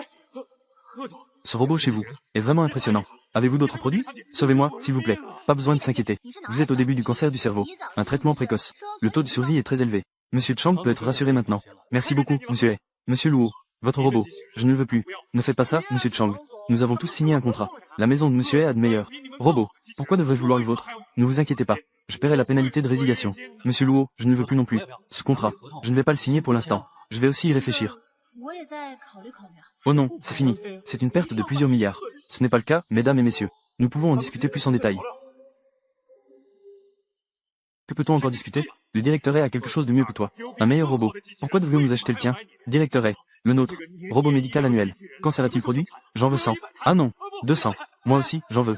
Ce robot chez vous est vraiment impressionnant. Avez-vous d'autres produits? Sauvez-moi, s'il vous plaît. Pas besoin de s'inquiéter. Vous êtes au début du cancer du cerveau. Un traitement précoce. Le taux de survie est très élevé. Monsieur Chang peut être rassuré maintenant. Merci beaucoup, Monsieur He. Monsieur Luo, votre robot. Je ne le veux plus. Ne faites pas ça, Monsieur Chang. Nous avons tous signé un contrat. La maison de Monsieur He a de meilleurs. Robot, pourquoi devrais-je vouloir le vôtre? Ne vous inquiétez pas. Je paierai la pénalité de résiliation. Monsieur Luo, je ne le veux plus non plus. Ce contrat, je ne vais pas le signer pour l'instant. Je vais aussi y réfléchir. Oh non, c'est fini. C'est une perte de plusieurs milliards. Ce n'est pas le cas, mesdames et messieurs. Nous pouvons en discuter plus en détail. Que peut-on encore discuter? Le directeur He a quelque chose de mieux que toi. Un meilleur robot. Pourquoi devrions-nous acheter le tien? Directeur He, le nôtre. Robot médical annuel. Quand sera-t-il produit? J'en veux 100. Ah non, 200. Moi aussi, j'en veux.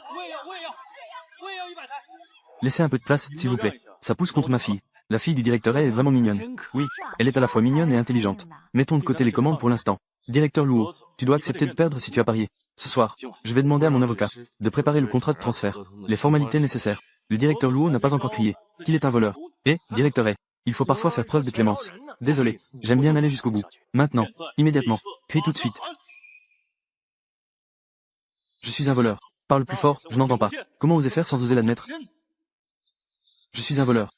Laissez un peu de place, s'il vous plaît. Ça pousse contre ma fille. La fille du directeur He est vraiment mignonne. Oui, elle est à la fois mignonne et intelligente. Mettons de côté les commandes pour l'instant. Directeur Luo, tu dois accepter de perdre si tu as parié. Ce soir, je vais demander à mon avocat de préparer le contrat de transfert, les formalités nécessaires. Le directeur Luo n'a pas encore crié qu'il est un voleur. Et, directeur He, il faut parfois faire preuve de clémence. Désolé, j'aime bien aller jusqu'au bout. Maintenant, immédiatement, crie tout de suite. Je suis un voleur. Parle plus fort, je n'entends pas. Comment oser faire sans oser l'admettre? Je suis un voleur.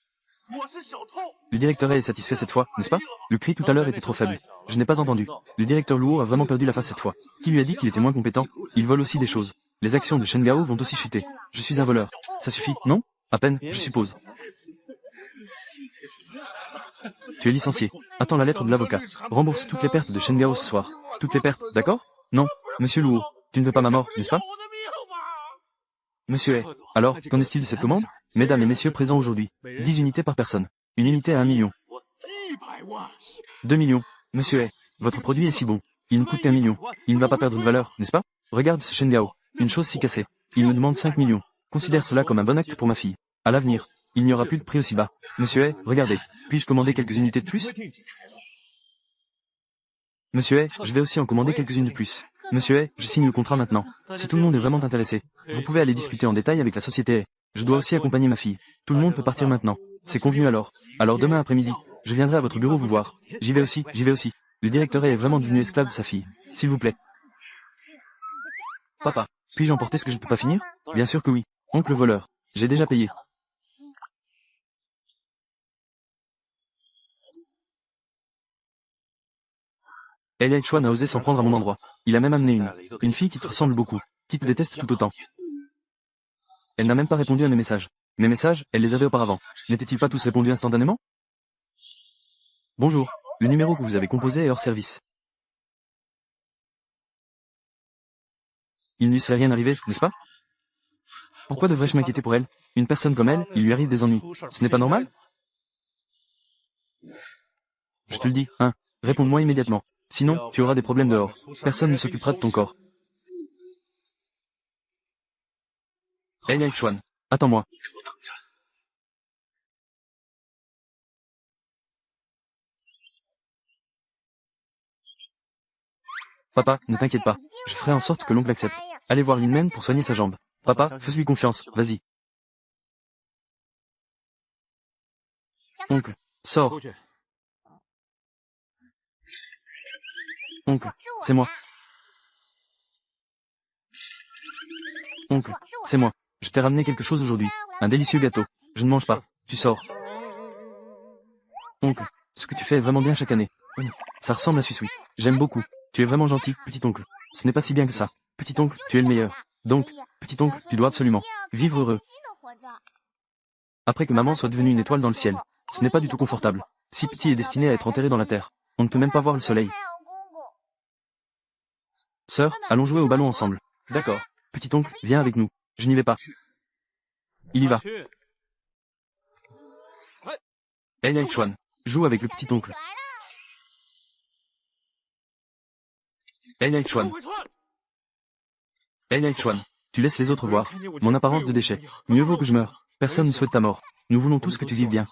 Le directeur He est satisfait cette fois, n'est-ce pas? Le cri tout à l'heure était trop faible. Je n'ai pas entendu. Le directeur Luo a vraiment perdu la face cette fois. Qui lui a dit qu'il était moins compétent? Il vole aussi des choses. Les actions de Shen Gao vont aussi chuter. Je suis un voleur. Ça suffit, non? À peine, je suppose. Tu es licencié. Attends la lettre de l'avocat. Rembourse toutes les pertes de Shen Gao ce soir. Toutes les pertes, d'accord? Non, monsieur Luo, tu ne veux pas ma mort, n'est-ce pas? Monsieur He, alors, qu'en est-il de cette commande? Mesdames et messieurs présents aujourd'hui, 10 unités par personne. Une unité à 1 million. 2 millions. Monsieur He, votre produit est si bon. Il ne coûte qu'1 million. Il ne va pas perdre de valeur, n'est-ce pas? Regarde ce Shen Gao. Une chose si cassée. Il me demande 5 millions. Considère cela comme un bon acte pour ma fille. À l'avenir, il n'y aura plus de prix aussi bas. Monsieur He, regardez. Puis-je commander quelques unités de plus? Monsieur He, je vais aussi en commander quelques-unes de plus. Monsieur He, je signe le contrat maintenant. Si tout le monde est vraiment intéressé, vous pouvez aller discuter en détail avec la société He. Je dois aussi accompagner ma fille. Tout le monde peut partir maintenant. C'est convenu alors. Alors demain après-midi, je viendrai à votre bureau vous voir. J'y vais aussi, j'y vais aussi. Le directeur He est vraiment devenu esclave de sa fille. S'il vous plaît. Papa, puis-je emporter ce que je ne peux pas finir? Bien sûr que oui. Oncle voleur. J'ai déjà payé. Elia Chuan a osé s'en prendre à mon endroit. Il a même amené une fille qui te ressemble beaucoup, qui te déteste tout autant. Elle n'a même pas répondu à mes messages. Mes messages, elle les avait auparavant. N'étaient-ils pas tous répondus instantanément? Bonjour, le numéro que vous avez composé est hors service. Il ne lui serait rien arrivé, n'est-ce pas? Pourquoi devrais-je m'inquiéter pour elle? Une personne comme elle, il lui arrive des ennuis. Ce n'est pas normal? Je te le dis, hein. Réponds-moi immédiatement. Sinon, tu auras des problèmes dehors. Personne ne s'occupera de ton corps. Elia Chuan, attends-moi. Papa, ne t'inquiète pas. Je ferai en sorte que l'oncle accepte. Allez voir Lin Men pour soigner sa jambe. Papa, fais-lui confiance, vas-y. Oncle, sors. Oncle, c'est moi. Oncle, c'est moi. Je t'ai ramené quelque chose aujourd'hui. Un délicieux gâteau. Je ne mange pas. Tu sors. Oncle, ce que tu fais est vraiment bien chaque année. Ça ressemble à Suisse. J'aime beaucoup. Tu es vraiment gentil, petit oncle. Ce n'est pas si bien que ça. Petit oncle, tu es le meilleur. Donc, petit oncle, tu dois absolument vivre heureux. Après que maman soit devenue une étoile dans le ciel. Ce n'est pas du tout confortable. Si petit est destiné à être enterré dans la terre. On ne peut même pas voir le soleil. Sœur, allons jouer au ballon ensemble. D'accord. Petit oncle, viens avec nous. Je n'y vais pas. Il y va. Elia Chuan, joue avec le petit oncle. Elia Chuan. Elia Chuan, Tu laisses les autres voir. Mon apparence de déchet. Mieux vaut que je meure. Personne ne souhaite ta mort. Nous voulons tous que tu vives bien.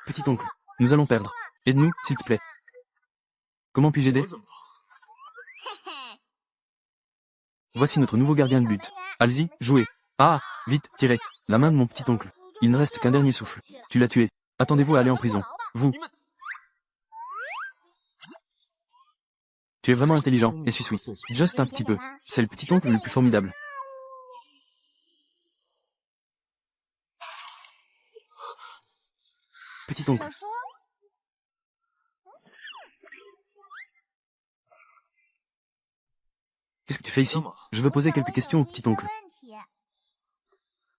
Petit oncle, nous allons perdre. Aide-nous, s'il te plaît. Comment puis-je aider? Voici notre nouveau gardien de but. Allez-y, jouez. Ah, vite, tirez. La main de mon petit oncle. Il ne reste qu'un dernier souffle. Tu l'as tué. Attendez-vous à aller en prison. Vous. Tu es vraiment intelligent, et suis-suis. Juste un petit peu. C'est le petit oncle le plus formidable. Petit oncle. Qu'est-ce que tu fais ici? Je veux poser quelques questions au petit oncle.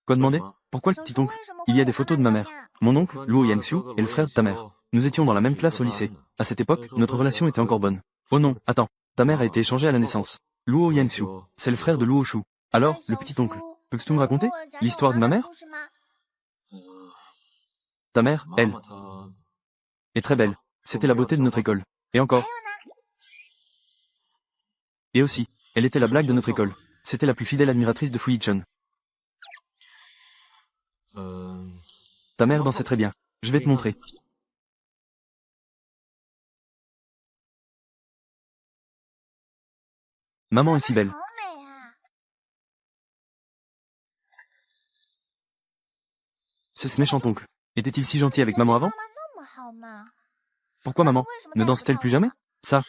Quoi demander? Pourquoi le petit oncle? Il y a des photos de ma mère. Mon oncle, Luo Yangxiu, est le frère de ta mère. Nous étions dans la même classe au lycée. À cette époque, notre relation était encore bonne. Oh non, attends. Ta mère a été échangée à la naissance. Luo Yangxiu, c'est le frère de Luo Shu. Alors, le petit oncle, peux-tu me raconter l'histoire de ma mère? Ta mère, elle, est très belle. C'était la beauté de notre école. Et encore. Et aussi, elle était la blague de notre école. C'était la plus fidèle admiratrice de Fu Yichun. Ta mère dansait très bien. Je vais te montrer. Maman est si belle. C'est ce méchant oncle. Était-il si gentil avec maman avant? Pourquoi maman ne danse-t-elle plus jamais? Ça.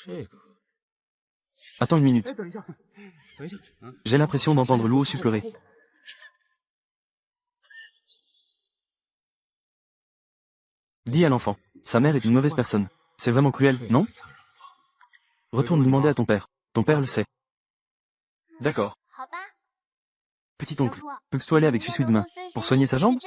Attends une minute. J'ai l'impression d'entendre Luo Shu pleurer. Dis à l'enfant. Sa mère est une mauvaise personne. C'est vraiment cruel, non? Retourne demander à ton père. Ton père le sait. D'accord. Petit oncle, peux-tu aller avec Suis-Suis demain pour soigner sa jambe?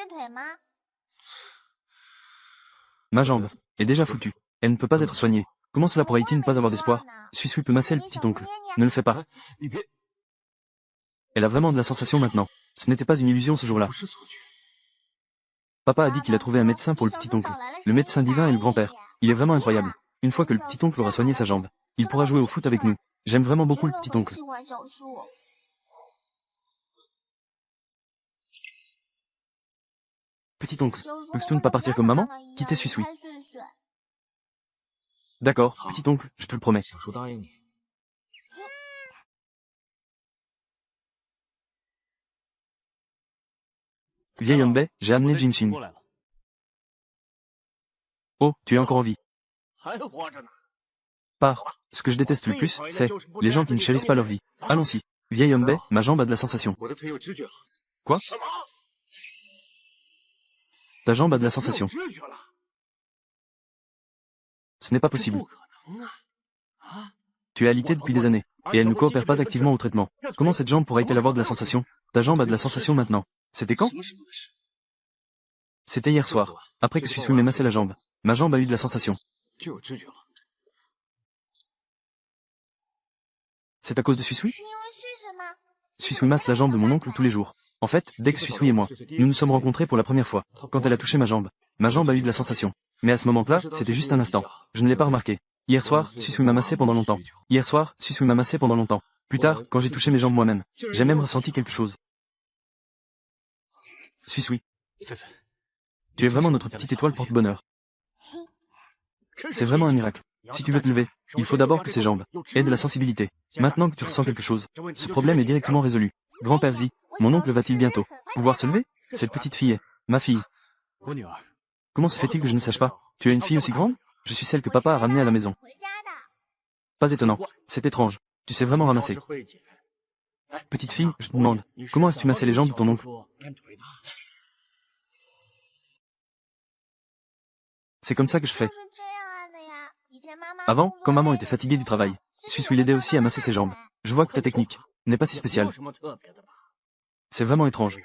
Ma jambe est déjà foutue. Elle ne peut pas être soignée. Comment cela pourrait-il ne pas avoir d'espoir? Suis-Suis peut masser le petit oncle. Ne le fais pas. Elle a vraiment de la sensation maintenant. Ce n'était pas une illusion ce jour-là. Papa a dit qu'il a trouvé un médecin pour le petit oncle. Le médecin divin est le grand-père. Il est vraiment incroyable. Une fois que le petit oncle aura soigné sa jambe, il pourra jouer au foot avec nous. J'aime vraiment beaucoup le petit oncle. Petit oncle, peux-tu ne pas partir comme maman? Quitter Suis-Suis. D'accord, petit oncle, je te le promets. Vieil homme, j'ai amené Jinxing. Oh, tu es encore en vie. Pars. Ce que je déteste le plus, c'est les gens qui ne chérissent pas leur vie. Allons-y. Vieil homme, ma jambe a de la sensation. Quoi? Ta jambe a de la sensation. Ce n'est pas possible. Tu es alité depuis des années, et elle ne coopère pas activement au traitement. Comment cette jambe pourrait-elle avoir de la sensation? Ta jambe a de la sensation maintenant. C'était quand? C'était hier soir, après que Suis-Suis m'ait massé la jambe. Ma jambe a eu de la sensation. C'est à cause de Suis-Suis? Suis-Suis masse la jambe de mon oncle tous les jours. En fait, dès que Suis-Suis et moi, nous nous sommes rencontrés pour la première fois, quand elle a touché ma jambe a eu de la sensation. Mais à ce moment-là, c'était juste un instant. Je ne l'ai pas remarqué. Hier soir, Suis-Suis m'a massé pendant longtemps. Hier soir, Suis-Suis m'a massé pendant longtemps. Plus tard, quand j'ai touché mes jambes moi-même, j'ai même ressenti quelque chose. Suis-Suis. Tu es vraiment notre petite étoile porte-bonheur. C'est vraiment un miracle. Si tu veux te lever, il faut d'abord que ces jambes aient de la sensibilité. Maintenant que tu ressens quelque chose, ce problème est directement résolu. Grand-père Zi, mon oncle va-t-il bientôt pouvoir se lever? Cette petite fille est ma fille. Comment se fait-il que je ne sache pas? Tu as une fille aussi grande? Je suis celle que papa a ramenée à la maison. Pas étonnant. C'est étrange. Tu sais vraiment ramasser. Petite fille, je te demande, comment as-tu massé les jambes de ton oncle? C'est comme ça que je fais. Avant, quand maman était fatiguée du travail, Suis-Suis l'aidait aussi à masser ses jambes. Je vois que ta technique n'est pas si spéciale. C'est vraiment étrange.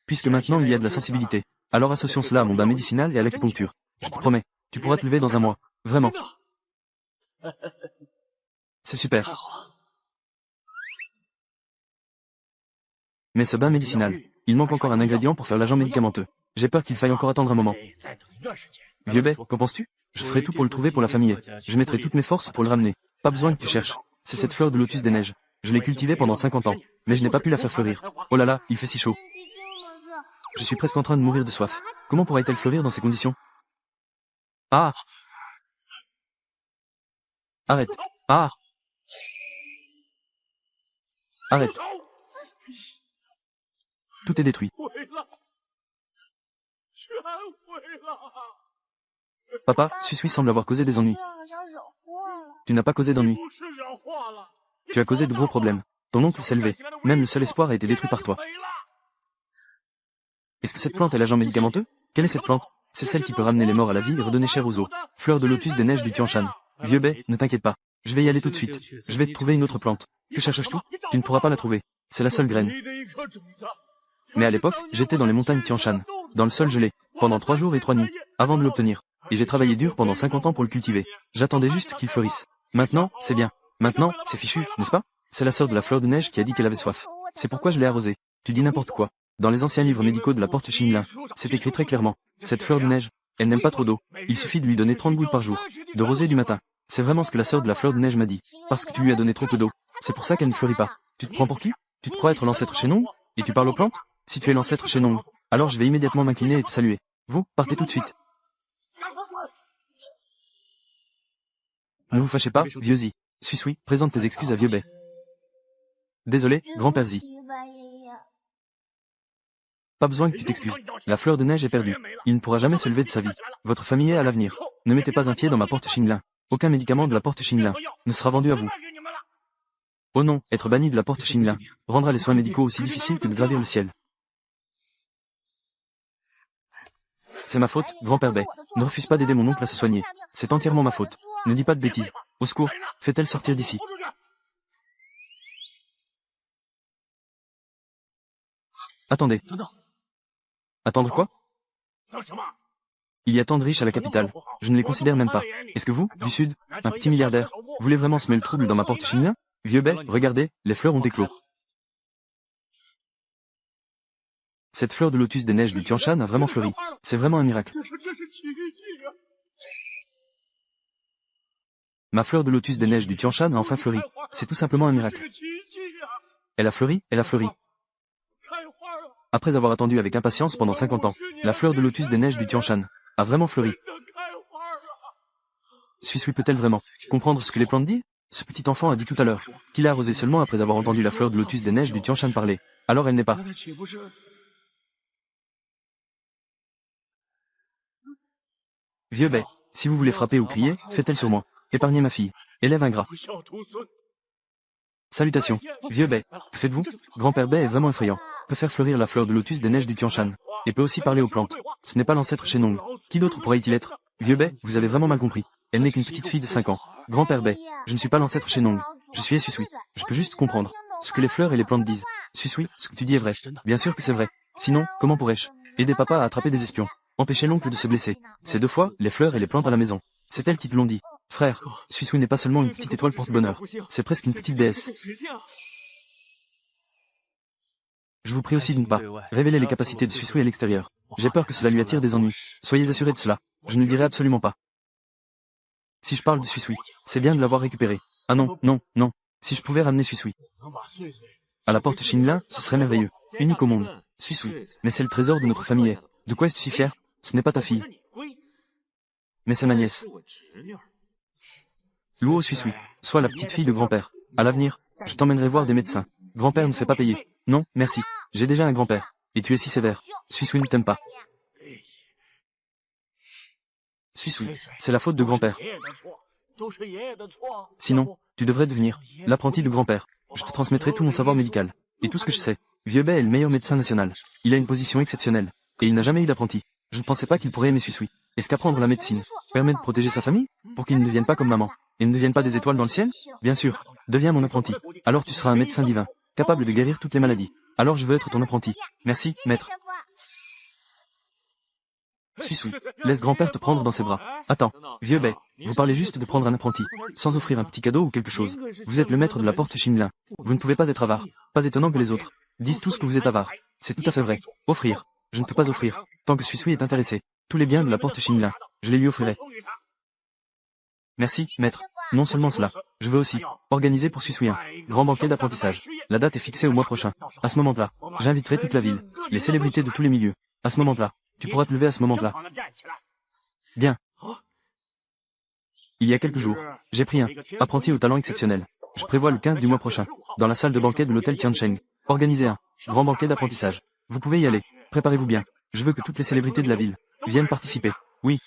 Puisque maintenant il y a de la sensibilité, alors associons cela à mon bain médicinal et à l'acupuncture. Je te promets, tu pourras te lever dans un mois. Vraiment. C'est super. Mais ce bain médicinal, il manque encore un ingrédient pour faire l'agent médicamenteux. J'ai peur qu'il faille encore attendre un moment. Vieux Bé, qu'en penses-tu? Je ferai tout pour le trouver pour la famille. Je mettrai toutes mes forces pour le ramener. Pas besoin que tu cherches. C'est cette fleur de lotus des neiges. Je l'ai cultivée pendant 50 ans, mais je n'ai pas pu la faire fleurir. Oh là là, il fait si chaud. Je suis presque en train de mourir de soif. Comment pourrait-elle fleurir dans ces conditions? Ah! Arrête! Ah! Arrête! Tout est détruit. Papa, Suis semble avoir causé des ennuis. Tu n'as pas causé d'ennuis. Tu as causé de gros problèmes. Ton oncle s'est levé. Même le seul espoir a été détruit par toi. Est-ce que cette plante est l'agent médicamenteux? Quelle est cette plante? C'est celle qui peut ramener les morts à la vie et redonner chair aux os. Fleur de lotus des neiges du Tian Shan. Vieux Bai, ne t'inquiète pas. Je vais y aller tout de suite. Je vais te trouver une autre plante. Que cherches-tu? Tu ne pourras pas la trouver. C'est la seule graine. Mais à l'époque, j'étais dans les montagnes Tian Shan, dans le sol gelé, pendant 3 jours et 3 nuits, avant de l'obtenir. Et j'ai travaillé dur pendant 50 ans pour le cultiver. J'attendais juste qu'il fleurisse. Maintenant, c'est bien. Maintenant, c'est fichu, n'est-ce pas? C'est la sœur de la fleur de neige qui a dit qu'elle avait soif. C'est pourquoi je l'ai arrosée. Tu dis n'importe quoi. Dans les anciens livres médicaux de la porte Xinlin, c'est écrit très clairement. Cette fleur de neige, elle n'aime pas trop d'eau. Il suffit de lui donner 30 gouttes par jour. De rosée du matin. C'est vraiment ce que la sœur de la fleur de neige m'a dit. Parce que tu lui as donné trop peu d'eau. C'est pour ça qu'elle ne fleurit pas. Tu te prends pour qui? Tu te crois être l'ancêtre Shenong? Et tu parles aux plantes? Si tu es l'ancêtre Shenong, alors je vais immédiatement m'incliner et te saluer. Vous, partez tout de suite. Ne vous fâchez pas, vieux Zi. Suis, présente tes excuses à vieux Bai. Désolé, grand-père Zi. Pas besoin que tu t'excuses. La fleur de neige est perdue. Il ne pourra jamais se lever de sa vie. Votre famille est à l'avenir. Ne mettez pas un pied dans ma porte Xinlin. Aucun médicament de la porte Xinlin ne sera vendu à vous. Oh non, être banni de la porte Xinlin rendra les soins médicaux aussi difficiles que de gravir le ciel. C'est ma faute, grand-père Bai. Ne refuse pas d'aider mon oncle à se soigner. C'est entièrement ma faute. Ne dis pas de bêtises. Au secours, fais-elle sortir d'ici. Attendez. Attendre quoi? Il y a tant de riches à la capitale. Je ne les considère même pas. Est-ce que vous, du Sud, un petit milliardaire, voulez vraiment semer le trouble dans ma porte Xinlin? Vieux Bai, regardez, les fleurs ont éclos. Cette fleur de lotus des neiges du Tian Shan a vraiment fleuri. C'est vraiment un miracle. Ma fleur de lotus des neiges du Tian Shan a enfin fleuri. C'est tout simplement un miracle. Elle a fleuri, elle a fleuri. Après avoir attendu avec impatience pendant 50 ans, la fleur de lotus des neiges du Tian Shan a vraiment fleuri. Suis peut-elle vraiment comprendre ce que les plantes disent? Ce petit enfant a dit tout à l'heure qu'il a arrosé seulement après avoir entendu la fleur de lotus des neiges du Tian Shan parler. Alors elle n'est pas. Vieux Bai, si vous voulez frapper ou crier, faites-elle sur moi. Épargnez ma fille. Élève ingrat. Salutations. Vieux Bai, que faites-vous? Grand-père Bai est vraiment effrayant. Peut faire fleurir la fleur de lotus des neiges du Tian Shan. Et peut aussi parler aux plantes. Ce n'est pas l'ancêtre Shenong. Qui d'autre pourrait-il être? Vieux Bai, vous avez vraiment mal compris. Elle n'est qu'une petite fille de 5 ans. Grand-père Bai, je ne suis pas l'ancêtre Shenong. Je suis Suis. Je peux juste comprendre ce que les fleurs et les plantes disent. Suis, ce que tu dis est vrai. Bien sûr que c'est vrai. Sinon, comment pourrais-je aider papa à attraper des espions? Empêcher l'oncle de se blesser. C'est 2 fois, les fleurs et les plantes à la maison. C'est elles qui te l'ont dit. Frère, Suis n'est pas seulement une petite étoile porte-bonheur. C'est presque une petite déesse. Je vous prie aussi de ne pas révéler les capacités de Suis à l'extérieur. J'ai peur que cela lui attire des ennuis. Soyez assurés de cela. Je ne le dirai absolument pas. Si je parle de Suis, c'est bien de l'avoir récupéré. Ah non. Si je pouvais ramener Suis à la porte Xinlin, ce serait merveilleux. Unique au monde. Suis. Mais c'est le trésor de notre famille. De quoi es-tu si fier? Ce n'est pas ta fille. Mais c'est ma nièce. Luo Suis, sois la petite fille de grand-père. À l'avenir, je t'emmènerai voir des médecins. Grand-père ne fait pas payer. Non, merci. J'ai déjà un grand-père. Et tu es si sévère. Suis ne t'aime pas. Suis, c'est la faute de grand-père. Sinon, tu devrais devenir l'apprenti de grand-père. Je te transmettrai tout mon savoir médical. Et tout ce que je sais. Vieux Bai est le meilleur médecin national. Il a une position exceptionnelle. Et il n'a jamais eu d'apprenti. Je ne pensais pas qu'il pourrait aimer Suis. Est-ce qu'apprendre la médecine permet de protéger sa famille? Pour qu'il ne devienne pas comme maman. Et ne devienne pas des étoiles dans le ciel? Bien sûr. Deviens mon apprenti. Alors tu seras un médecin divin. Capable de guérir toutes les maladies. Alors je veux être ton apprenti. Merci, maître. Suis, laisse grand-père te prendre dans ses bras. Attends, vieux Bai, vous parlez juste de prendre un apprenti, sans offrir un petit cadeau ou quelque chose. Vous êtes le maître de la porte Xinlin. Vous ne pouvez pas être avare. Pas étonnant que les autres disent tous que vous êtes avare. C'est tout à fait vrai. Offrir. Je ne peux pas offrir. Tant que Suis est intéressé. Tous les biens de la porte Xinlin, je les lui offrirai. Merci, maître. Non seulement cela, je veux aussi organiser pour Suisui un grand banquet d'apprentissage. La date est fixée au mois prochain. À ce moment-là, j'inviterai toute la ville, les célébrités de tous les milieux. À ce moment-là, tu pourras te lever à ce moment-là. Bien. Il y a quelques jours, j'ai pris un apprenti au talent exceptionnel. Je prévois le 15 du mois prochain, dans la salle de banquet de l'hôtel Tiancheng, organiser un grand banquet d'apprentissage. Vous pouvez y aller. Préparez-vous bien. Je veux que toutes les célébrités de la ville viennent participer. Oui.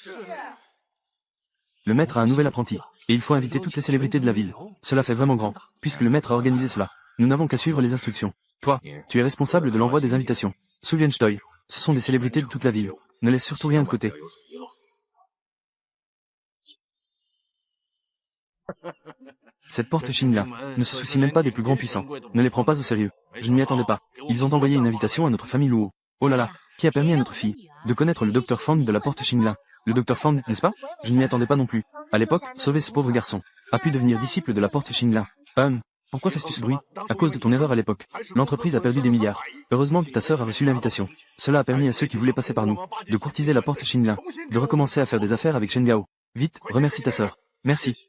Le maître a un nouvel apprenti, et il faut inviter toutes les célébrités de la ville. Cela fait vraiment grand, puisque le maître a organisé cela. Nous n'avons qu'à suivre les instructions. Toi, tu es responsable de l'envoi des invitations. Souviens-toi, ce sont des célébrités de toute la ville. Ne laisse surtout rien de côté. Cette porte Xingliang ne se soucie même pas des plus grands puissants. Ne les prends pas au sérieux. Je ne m'y attendais pas. Ils ont envoyé une invitation à notre famille Luo. Oh là là, qui a permis à notre fille de connaître le docteur Fang de la porte Xingliang. Le docteur Fang, n'est-ce pas? Je ne m'y attendais pas non plus. À l'époque, sauver ce pauvre garçon a pu devenir disciple de la porte Xingliang. Pourquoi fais-tu ce bruit? À cause de ton erreur à l'époque. L'entreprise a perdu des milliards. Heureusement que ta sœur a reçu l'invitation. Cela a permis à ceux qui voulaient passer par nous de courtiser la porte Xingliang, de recommencer à faire des affaires avec Shen Gao. Vite, remercie ta sœur. Merci.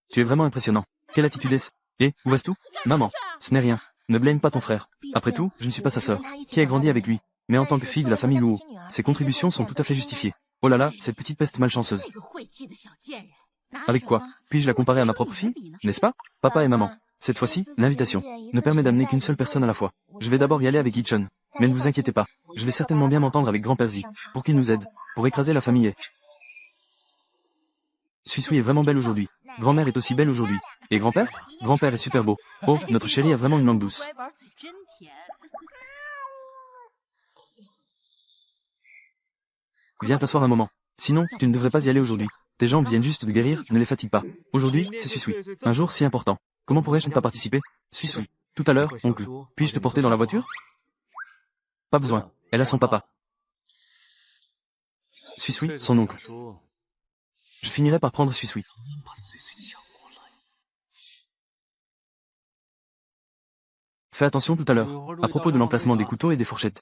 Tu es vraiment impressionnant. Quelle attitude est-ce? Et, où vas-tu? Maman, ce n'est rien. Ne blâme pas ton frère. Après tout, je ne suis pas sa sœur, qui a grandi avec lui. Mais en tant que fille de la famille Luo, ses contributions sont tout à fait justifiées. Oh là là, cette petite peste malchanceuse. Avec quoi? Puis-je la comparer à ma propre fille? N'est-ce pas? Papa et maman. Cette fois-ci, l'invitation ne permet d'amener qu'une seule personne à la fois. Je vais d'abord y aller avec Yichun. Mais ne vous inquiétez pas, je vais certainement bien m'entendre avec Grand Perzi, pour qu'il nous aide, pour écraser la famille. Suisui est vraiment belle aujourd'hui. Grand-mère est aussi belle aujourd'hui. Et grand-père? Grand-père est super beau. Oh, notre chérie a vraiment une langue douce. Viens t'asseoir un moment. Sinon, tu ne devrais pas y aller aujourd'hui. Tes jambes viennent juste de guérir, ne les fatigue pas. Aujourd'hui, c'est Suisui. Un jour si important. Comment pourrais-je ne pas participer? Suisui. Tout à l'heure, oncle. Puis-je te porter dans la voiture? Pas besoin. Elle a son papa. Suisui, son oncle. Je finirai par prendre Suisui. Fais attention tout à l'heure, à propos de l'emplacement des couteaux et des fourchettes.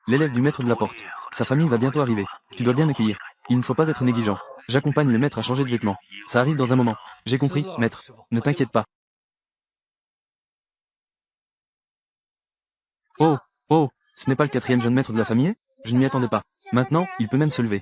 L'élève du maître de la porte. Sa famille va bientôt arriver. Tu dois bien m'accueillir. Il ne faut pas être négligent. J'accompagne le maître à changer de vêtements. Ça arrive dans un moment. J'ai compris, maître. Ne t'inquiète pas. Oh, oh, ce n'est pas le quatrième jeune maître de la famille? Je ne m'y attendais pas. Maintenant, il peut même se lever.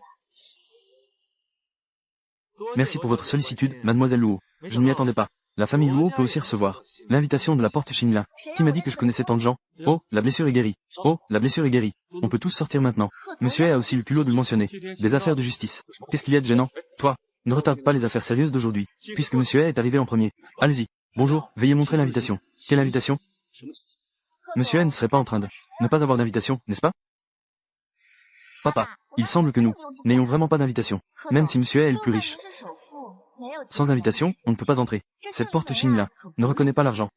Merci pour votre sollicitude, mademoiselle Luo. Je ne m'y attendais pas. La famille Luo peut aussi recevoir l'invitation de la porte Xingliang. Qui m'a dit que je connaissais tant de gens? Oh, la blessure est guérie. Oh, la blessure est guérie. On peut tous sortir maintenant. Monsieur a aussi le culot de le mentionner. Des affaires de justice. Qu'est-ce qu'il y a de gênant? Toi, ne retarde pas les affaires sérieuses d'aujourd'hui, puisque monsieur est arrivé en premier. Allez-y. Bonjour, veuillez montrer l'invitation. Quelle invitation? Monsieur ne serait pas en train de ne pas avoir d'invitation, n'est-ce pas? Papa, il semble que nous n'ayons vraiment pas d'invitation, même si monsieur est le plus riche. Sans invitation, on ne peut pas entrer. Cette porte Xingliang ne reconnaît pas l'argent.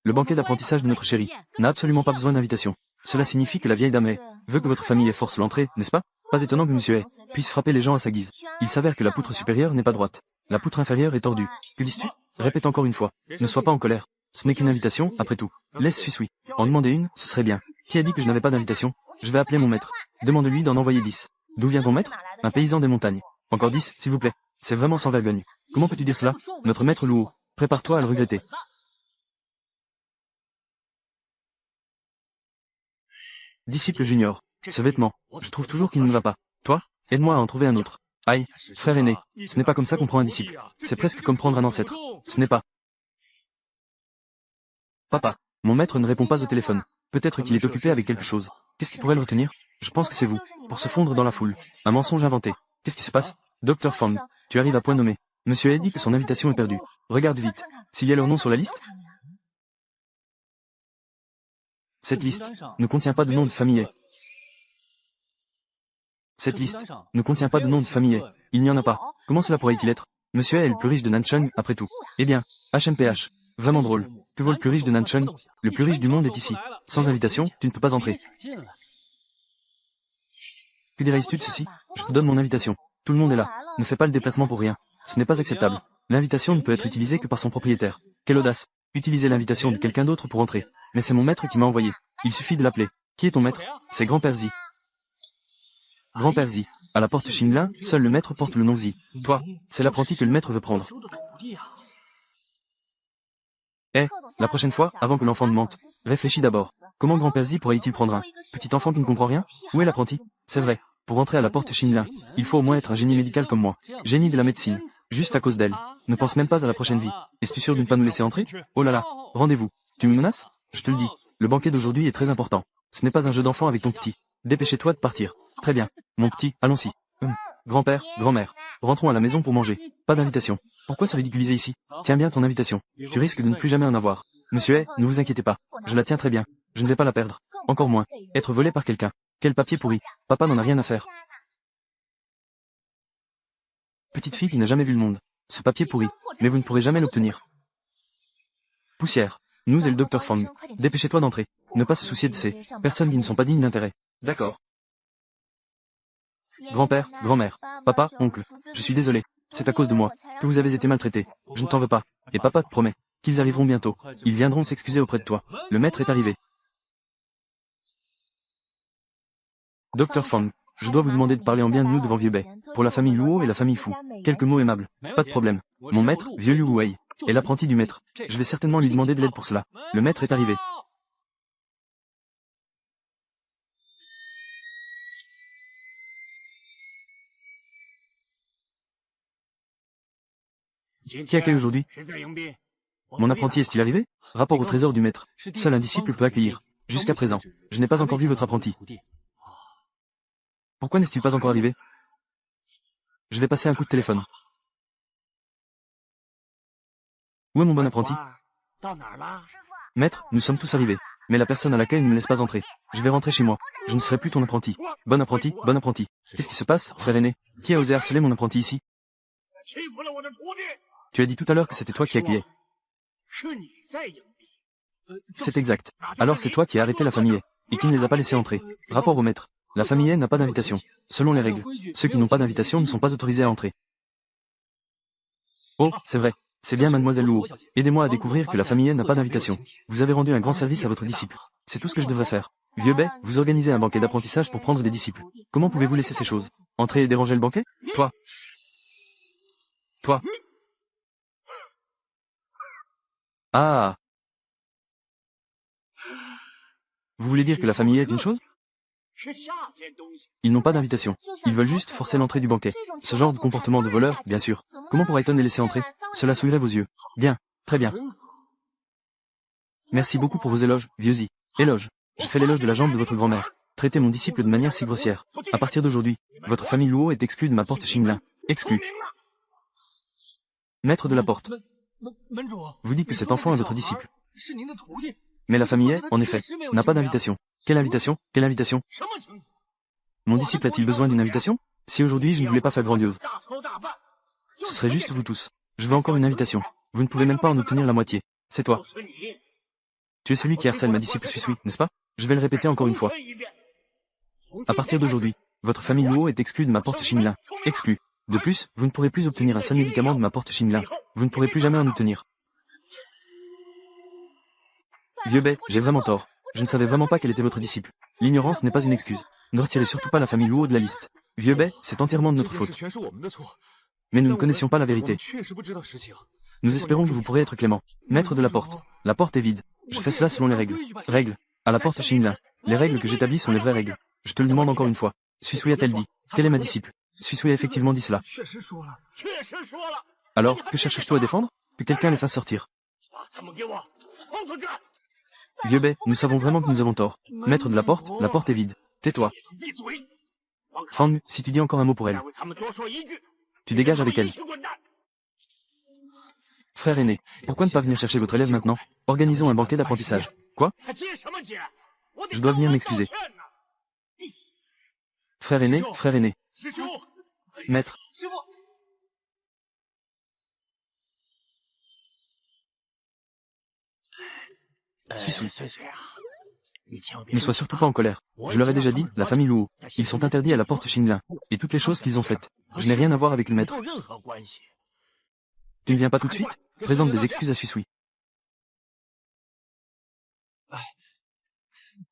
Le banquet d'apprentissage de notre chérie n'a absolument pas besoin d'invitation. Cela signifie que la vieille dame veut que votre famille force l'entrée, n'est-ce pas? Pas étonnant que monsieur puisse frapper les gens à sa guise. Il s'avère que la poutre supérieure n'est pas droite. La poutre inférieure est tordue. Que dis-tu? Répète encore une fois. Ne sois pas en colère. Ce n'est qu'une invitation, après tout. Laisse Suisui. En demander une, ce serait bien. Qui a dit que je n'avais pas d'invitation? Je vais appeler mon maître. Demande-lui d'en envoyer 10. D'où vient ton maître? Un paysan des montagnes. Encore 10, s'il vous plaît. C'est vraiment sans vergogne. Comment peux-tu dire cela? Notre maître Luo. Prépare-toi à le regretter. Disciple junior. Ce vêtement, je trouve toujours qu'il ne va pas. Toi, aide-moi à en trouver un autre. Aïe, frère aîné, ce n'est pas comme ça qu'on prend un disciple. C'est presque comme prendre un ancêtre. Ce n'est pas. Papa, mon maître ne répond pas au téléphone. Peut-être qu'il est occupé avec quelque chose. Qu'est-ce qui pourrait le retenir? Je pense que c'est vous, pour se fondre dans la foule. Un mensonge inventé. Qu'est-ce qui se passe? Docteur Fang, tu arrives à point nommé. Monsieur a dit que son invitation est perdue. Regarde vite. S'il y a leur nom sur la liste? Cette liste ne contient pas de nom de famille. Cette liste ne contient pas de nom de famille. Il n'y en a pas. Comment cela pourrait-il être? Monsieur est le plus riche de Nancheng, après tout. Eh bien, HMPH. Vraiment drôle. Que vaut le plus riche de Nancheng? Le plus riche du monde est ici. Sans invitation, tu ne peux pas entrer. Que dirais-tu de ceci? Je te donne mon invitation. Tout le monde est là. Ne fais pas le déplacement pour rien. Ce n'est pas acceptable. L'invitation ne peut être utilisée que par son propriétaire. Quelle audace. Utiliser l'invitation de quelqu'un d'autre pour entrer. Mais c'est mon maître qui m'a envoyé. Il suffit de l'appeler. Qui est ton maître? C'est Grand Perzi. Grand-père Zi. À la porte Xinlin, seul le maître porte le nom Zi. Toi, c'est l'apprenti que le maître veut prendre. La prochaine fois, avant que l'enfant ne mente, réfléchis d'abord. Comment grand-père Zi pourrait-il prendre un petit enfant qui ne comprend rien? Où est l'apprenti? C'est vrai. Pour entrer à la porte Xinlin, il faut au moins être un génie médical comme moi. Génie de la médecine. Juste à cause d'elle. Ne pense même pas à la prochaine vie. Es-tu sûr de ne pas nous laisser entrer? Oh là là. Rendez-vous. Tu me menaces? Je te le dis. Le banquet d'aujourd'hui est très important. Ce n'est pas un jeu d'enfant avec ton petit. Dépêchez-toi de partir. Très bien. Mon petit, allons-y. Grand-père, grand-mère. Rentrons à la maison pour manger. Pas d'invitation. Pourquoi se ridiculiser ici? Tiens bien ton invitation. Tu risques de ne plus jamais en avoir. Monsieur, ne vous inquiétez pas. Je la tiens très bien. Je ne vais pas la perdre. Encore moins. Être volé par quelqu'un. Quel papier pourri. Papa n'en a rien à faire. Petite fille qui n'a jamais vu le monde. Ce papier pourri. Mais vous ne pourrez jamais l'obtenir. Poussière. Nous et le docteur Fang. Dépêchez-toi d'entrer. Ne pas se soucier de ces personnes qui ne sont pas dignes d'intérêt. D'accord. Grand-père, grand-mère, papa, oncle. Je suis désolé. C'est à cause de moi que vous avez été maltraité. Je ne t'en veux pas. Et papa te promet qu'ils arriveront bientôt. Ils viendront s'excuser auprès de toi. Le maître est arrivé. Docteur Fang, je dois vous demander de parler en bien de nous devant Vieux Bai. Pour la famille Luo et la famille Fu. Quelques mots aimables. Pas de problème. Mon maître, vieux Liu Wei, est l'apprenti du maître. Je vais certainement lui demander de l'aide pour cela. Le maître est arrivé. Qui accueille aujourd'hui? Mon apprenti est-il arrivé? Rapport au trésor du maître. Seul un disciple peut accueillir. Jusqu'à présent, je n'ai pas encore vu votre apprenti. Pourquoi n'est-il pas encore arrivé? Je vais passer un coup de téléphone. Où est mon bon apprenti? Maître, nous sommes tous arrivés. Mais la personne à l'accueil ne me laisse pas entrer. Je vais rentrer chez moi. Je ne serai plus ton apprenti. Bon apprenti, bon apprenti. Qu'est-ce qui se passe, frère aîné? Qui a osé harceler mon apprenti ici? Tu as dit tout à l'heure que c'était toi qui accueillais. C'est exact. Alors c'est toi qui as arrêté la famille et qui ne les a pas laissés entrer. Rapport au maître. La famille n'a pas d'invitation. Selon les règles, ceux qui n'ont pas d'invitation ne sont pas autorisés à entrer. Oh, c'est vrai. C'est bien mademoiselle Luo. Aidez-moi à découvrir que la famille n'a pas d'invitation. Vous avez rendu un grand service à votre disciple. C'est tout ce que je devrais faire. Vieux Bai, vous organisez un banquet d'apprentissage pour prendre des disciples. Comment pouvez-vous laisser ces choses? Entrer et déranger le banquet? Toi. Ah. Vous voulez dire que la famille est une chose? Ils n'ont pas d'invitation. Ils veulent juste forcer l'entrée du banquet. Ce genre de comportement de voleur, bien sûr. Comment pourrait-on les laisser entrer? Cela souillerait vos yeux. Bien. Très bien. Merci beaucoup pour vos éloges, vieux Zi. Éloge. Je fais l'éloge de la jambe de votre grand-mère. Traitez mon disciple de manière si grossière. À partir d'aujourd'hui, votre famille Luo est exclue de ma porte Xinlin. Exclue. Maître de la porte. Vous dites que cet enfant est votre disciple. Mais la famille en effet, n'a pas d'invitation. Quelle invitation? Quelle invitation? Mon disciple a-t-il besoin d'une invitation? Si aujourd'hui je ne voulais pas faire grandiose. Ce serait juste vous tous. Je veux encore une invitation. Vous ne pouvez même pas en obtenir la moitié. C'est toi. Tu es celui qui harcèle ma disciple Sui, n'est-ce pas? Je vais le répéter encore une fois. À partir d'aujourd'hui, votre famille Luo est exclue de ma porte Xinlin. Exclue. De plus, vous ne pourrez plus obtenir un seul médicament de ma porte Xinlin. Vous ne pourrez plus jamais en obtenir. Vieux Bai, j'ai vraiment tort. Je ne savais vraiment pas quel était votre disciple. L'ignorance n'est pas une excuse. Ne retirez surtout pas la famille Luo de la liste. Vieux Bai, c'est entièrement de notre faute. Mais nous ne connaissions pas la vérité. Nous espérons que vous pourrez être clément. Maître de la porte. La porte est vide. Je fais cela selon les règles. Règles. À la porte Xinlin. Les règles que j'établis sont les vraies règles. Je te le demande encore une fois. Sui a-t-elle dit? Quelle est ma disciple? Sui a effectivement dit cela. Alors, que cherches-tu à défendre? Que quelqu'un les fasse sortir. Vieux Bai, nous savons vraiment que nous avons tort. Maître de la porte est vide. Tais-toi. Fang, si tu dis encore un mot pour elle. Tu dégages avec elle. Frère aîné, pourquoi ne pas venir chercher votre élève maintenant? Organisons un banquet d'apprentissage. Quoi? Je dois venir m'excuser. Frère aîné, frère aîné. Maître. Sui. Ne sois surtout pas en colère. Je leur ai déjà dit, la famille Luo. Ils sont interdits à la porte Xinlin. Et toutes les choses qu'ils ont faites. Je n'ai rien à voir avec le maître. Tu ne viens pas tout de suite? Présente des excuses à Sui.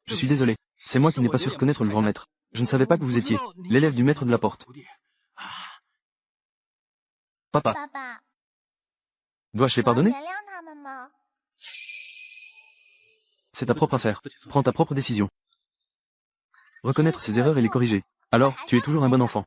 Je suis désolé. C'est moi qui n'ai pas su reconnaître le grand maître. Je ne savais pas que vous étiez l'élève du maître de la porte. Papa. Dois-je les pardonner? C'est ta propre affaire. Prends ta propre décision. Reconnaître ses erreurs et les corriger. Alors, tu es toujours un bon enfant.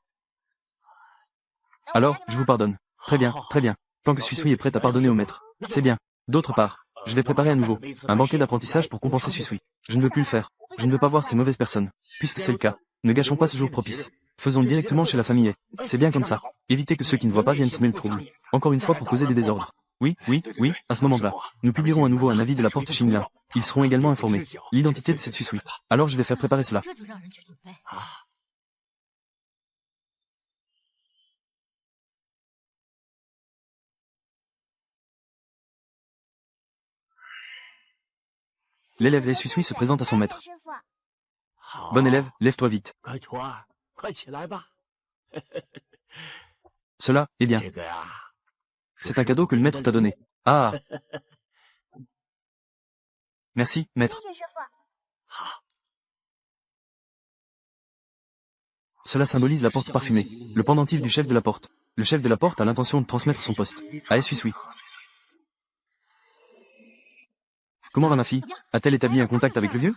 Alors, je vous pardonne. Très bien, très bien. Tant que Suisui est prêt à pardonner au maître. C'est bien. D'autre part, je vais préparer à nouveau un banquet d'apprentissage pour compenser Suisui. Je ne veux plus le faire. Je ne veux pas voir ces mauvaises personnes. Puisque c'est le cas, ne gâchons pas ce jour propice. Faisons-le directement chez la famille. C'est bien comme ça. Évitez que ceux qui ne voient pas viennent semer le trouble. Encore une fois pour causer des désordres. Oui, à ce moment-là, nous publierons à nouveau un avis de la porte Xinlin. Ils seront également informés. L'identité de cette Suisui. Alors je vais faire préparer cela. L'élève Lei Suisui se présente à son maître. Bon élève, lève-toi vite. Cela, eh bien. C'est un cadeau que le maître t'a donné. Ah. Merci, maître. Cela symbolise la porte parfumée, le pendentif du chef de la porte. Le chef de la porte a l'intention de transmettre son poste à Suisui. Comment va ma fille? A-t-elle établi un contact avec le vieux?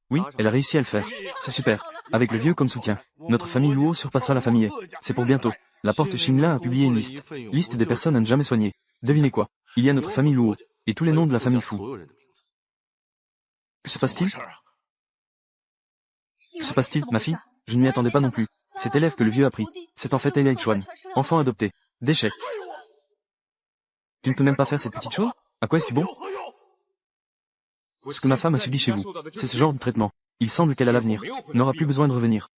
Oui, elle a réussi à le faire. C'est super. Avec le vieux comme soutien, notre famille Luo surpassera la famille. C'est pour bientôt. La porte Xinlin a publié une liste. Liste des personnes à ne jamais soigner. Devinez quoi? Il y a notre famille Luo et tous les noms de la famille Fu. Que se passe-t-il? Que se passe-t-il, ma fille? Je ne m'y attendais pas non plus. Cet élève que le vieux a pris, c'est en fait Ei Chuan, enfant adopté. Déchet. Tu ne peux même pas faire cette petite chose? À quoi est-ce bon? Ce que ma femme a subi chez vous, c'est ce genre de traitement. Il semble qu'elle a l'avenir, n'aura plus besoin de revenir.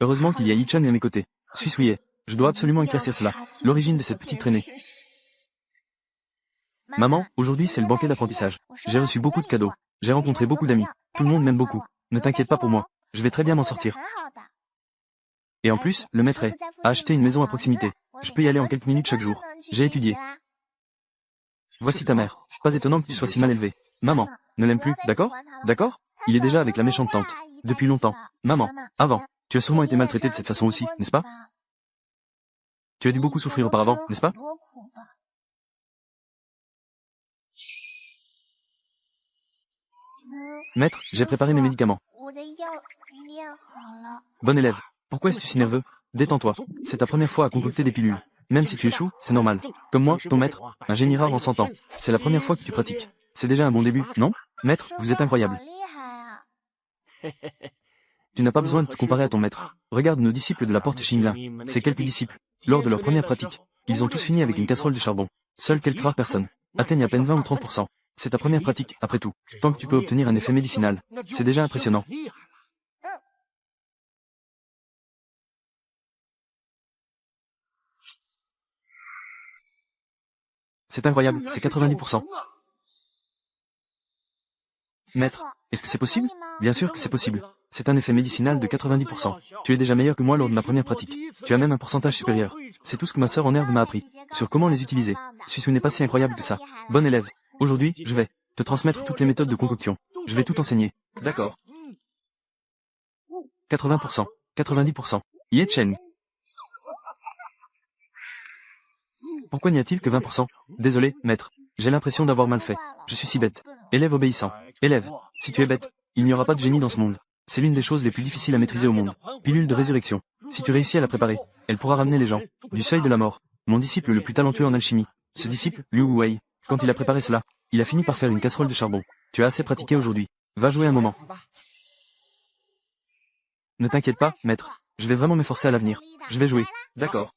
Heureusement qu'il y a Yi-chan à mes côtés. Suisui, je dois absolument éclaircir cela. L'origine de cette petite traînée. Maman, aujourd'hui c'est le banquet d'apprentissage. J'ai reçu beaucoup de cadeaux. J'ai rencontré beaucoup d'amis. Tout le monde m'aime beaucoup. Ne t'inquiète pas pour moi. Je vais très bien m'en sortir. Et en plus, le maître a acheté une maison à proximité. Je peux y aller en quelques minutes chaque jour. J'ai étudié. Voici ta mère. Pas étonnant que tu sois si mal élevée. Maman, ne l'aime plus, d'accord? D'accord? Il est déjà avec la méchante tante. Depuis longtemps. Maman, avant. Tu as sûrement été maltraité de cette façon aussi, n'est-ce pas? Tu as dû beaucoup souffrir auparavant, n'est-ce pas? Maître, j'ai préparé mes médicaments. Bon élève. Pourquoi es-tu si nerveux? Détends-toi. C'est ta première fois à concocter des pilules. Même si tu échoues, c'est normal. Comme moi, ton maître, un génie rare en 100 ans. C'est la première fois que tu pratiques. C'est déjà un bon début, non? Maître, vous êtes incroyable. Tu n'as pas besoin de te comparer à ton maître. Regarde nos disciples de la porte Xinlin. Ces quelques disciples, lors de leur première pratique, ils ont tous fini avec une casserole de charbon. Seules quelques rares personnes atteignent à peine 20 ou 30%. C'est ta première pratique, après tout. Tant que tu peux obtenir un effet médicinal, c'est déjà impressionnant. C'est incroyable, c'est 90%. Maître, est-ce que c'est possible? Bien sûr que c'est possible. C'est un effet médicinal de 90%. Tu es déjà meilleur que moi lors de ma première pratique. Tu as même un pourcentage supérieur. C'est tout ce que ma sœur en herbe m'a appris. Sur comment les utiliser. Suisui n'est pas si incroyable que ça. Bon élève. Aujourd'hui, je vais te transmettre toutes les méthodes de concoction. Je vais tout enseigner. D'accord. 80%. 90%. Ye Chen. Pourquoi n'y a-t-il que 20%? Désolé, maître. J'ai l'impression d'avoir mal fait. Je suis si bête. Élève obéissant. Élève. Si tu es bête, il n'y aura pas de génie dans ce monde. C'est l'une des choses les plus difficiles à maîtriser au monde. Pilule de résurrection. Si tu réussis à la préparer, elle pourra ramener les gens du seuil de la mort. Mon disciple le plus talentueux en alchimie. Ce disciple, Liu Wei, quand il a préparé cela, il a fini par faire une casserole de charbon. Tu as assez pratiqué aujourd'hui. Va jouer un moment. Ne t'inquiète pas, maître. Je vais vraiment m'efforcer à l'avenir. Je vais jouer. D'accord.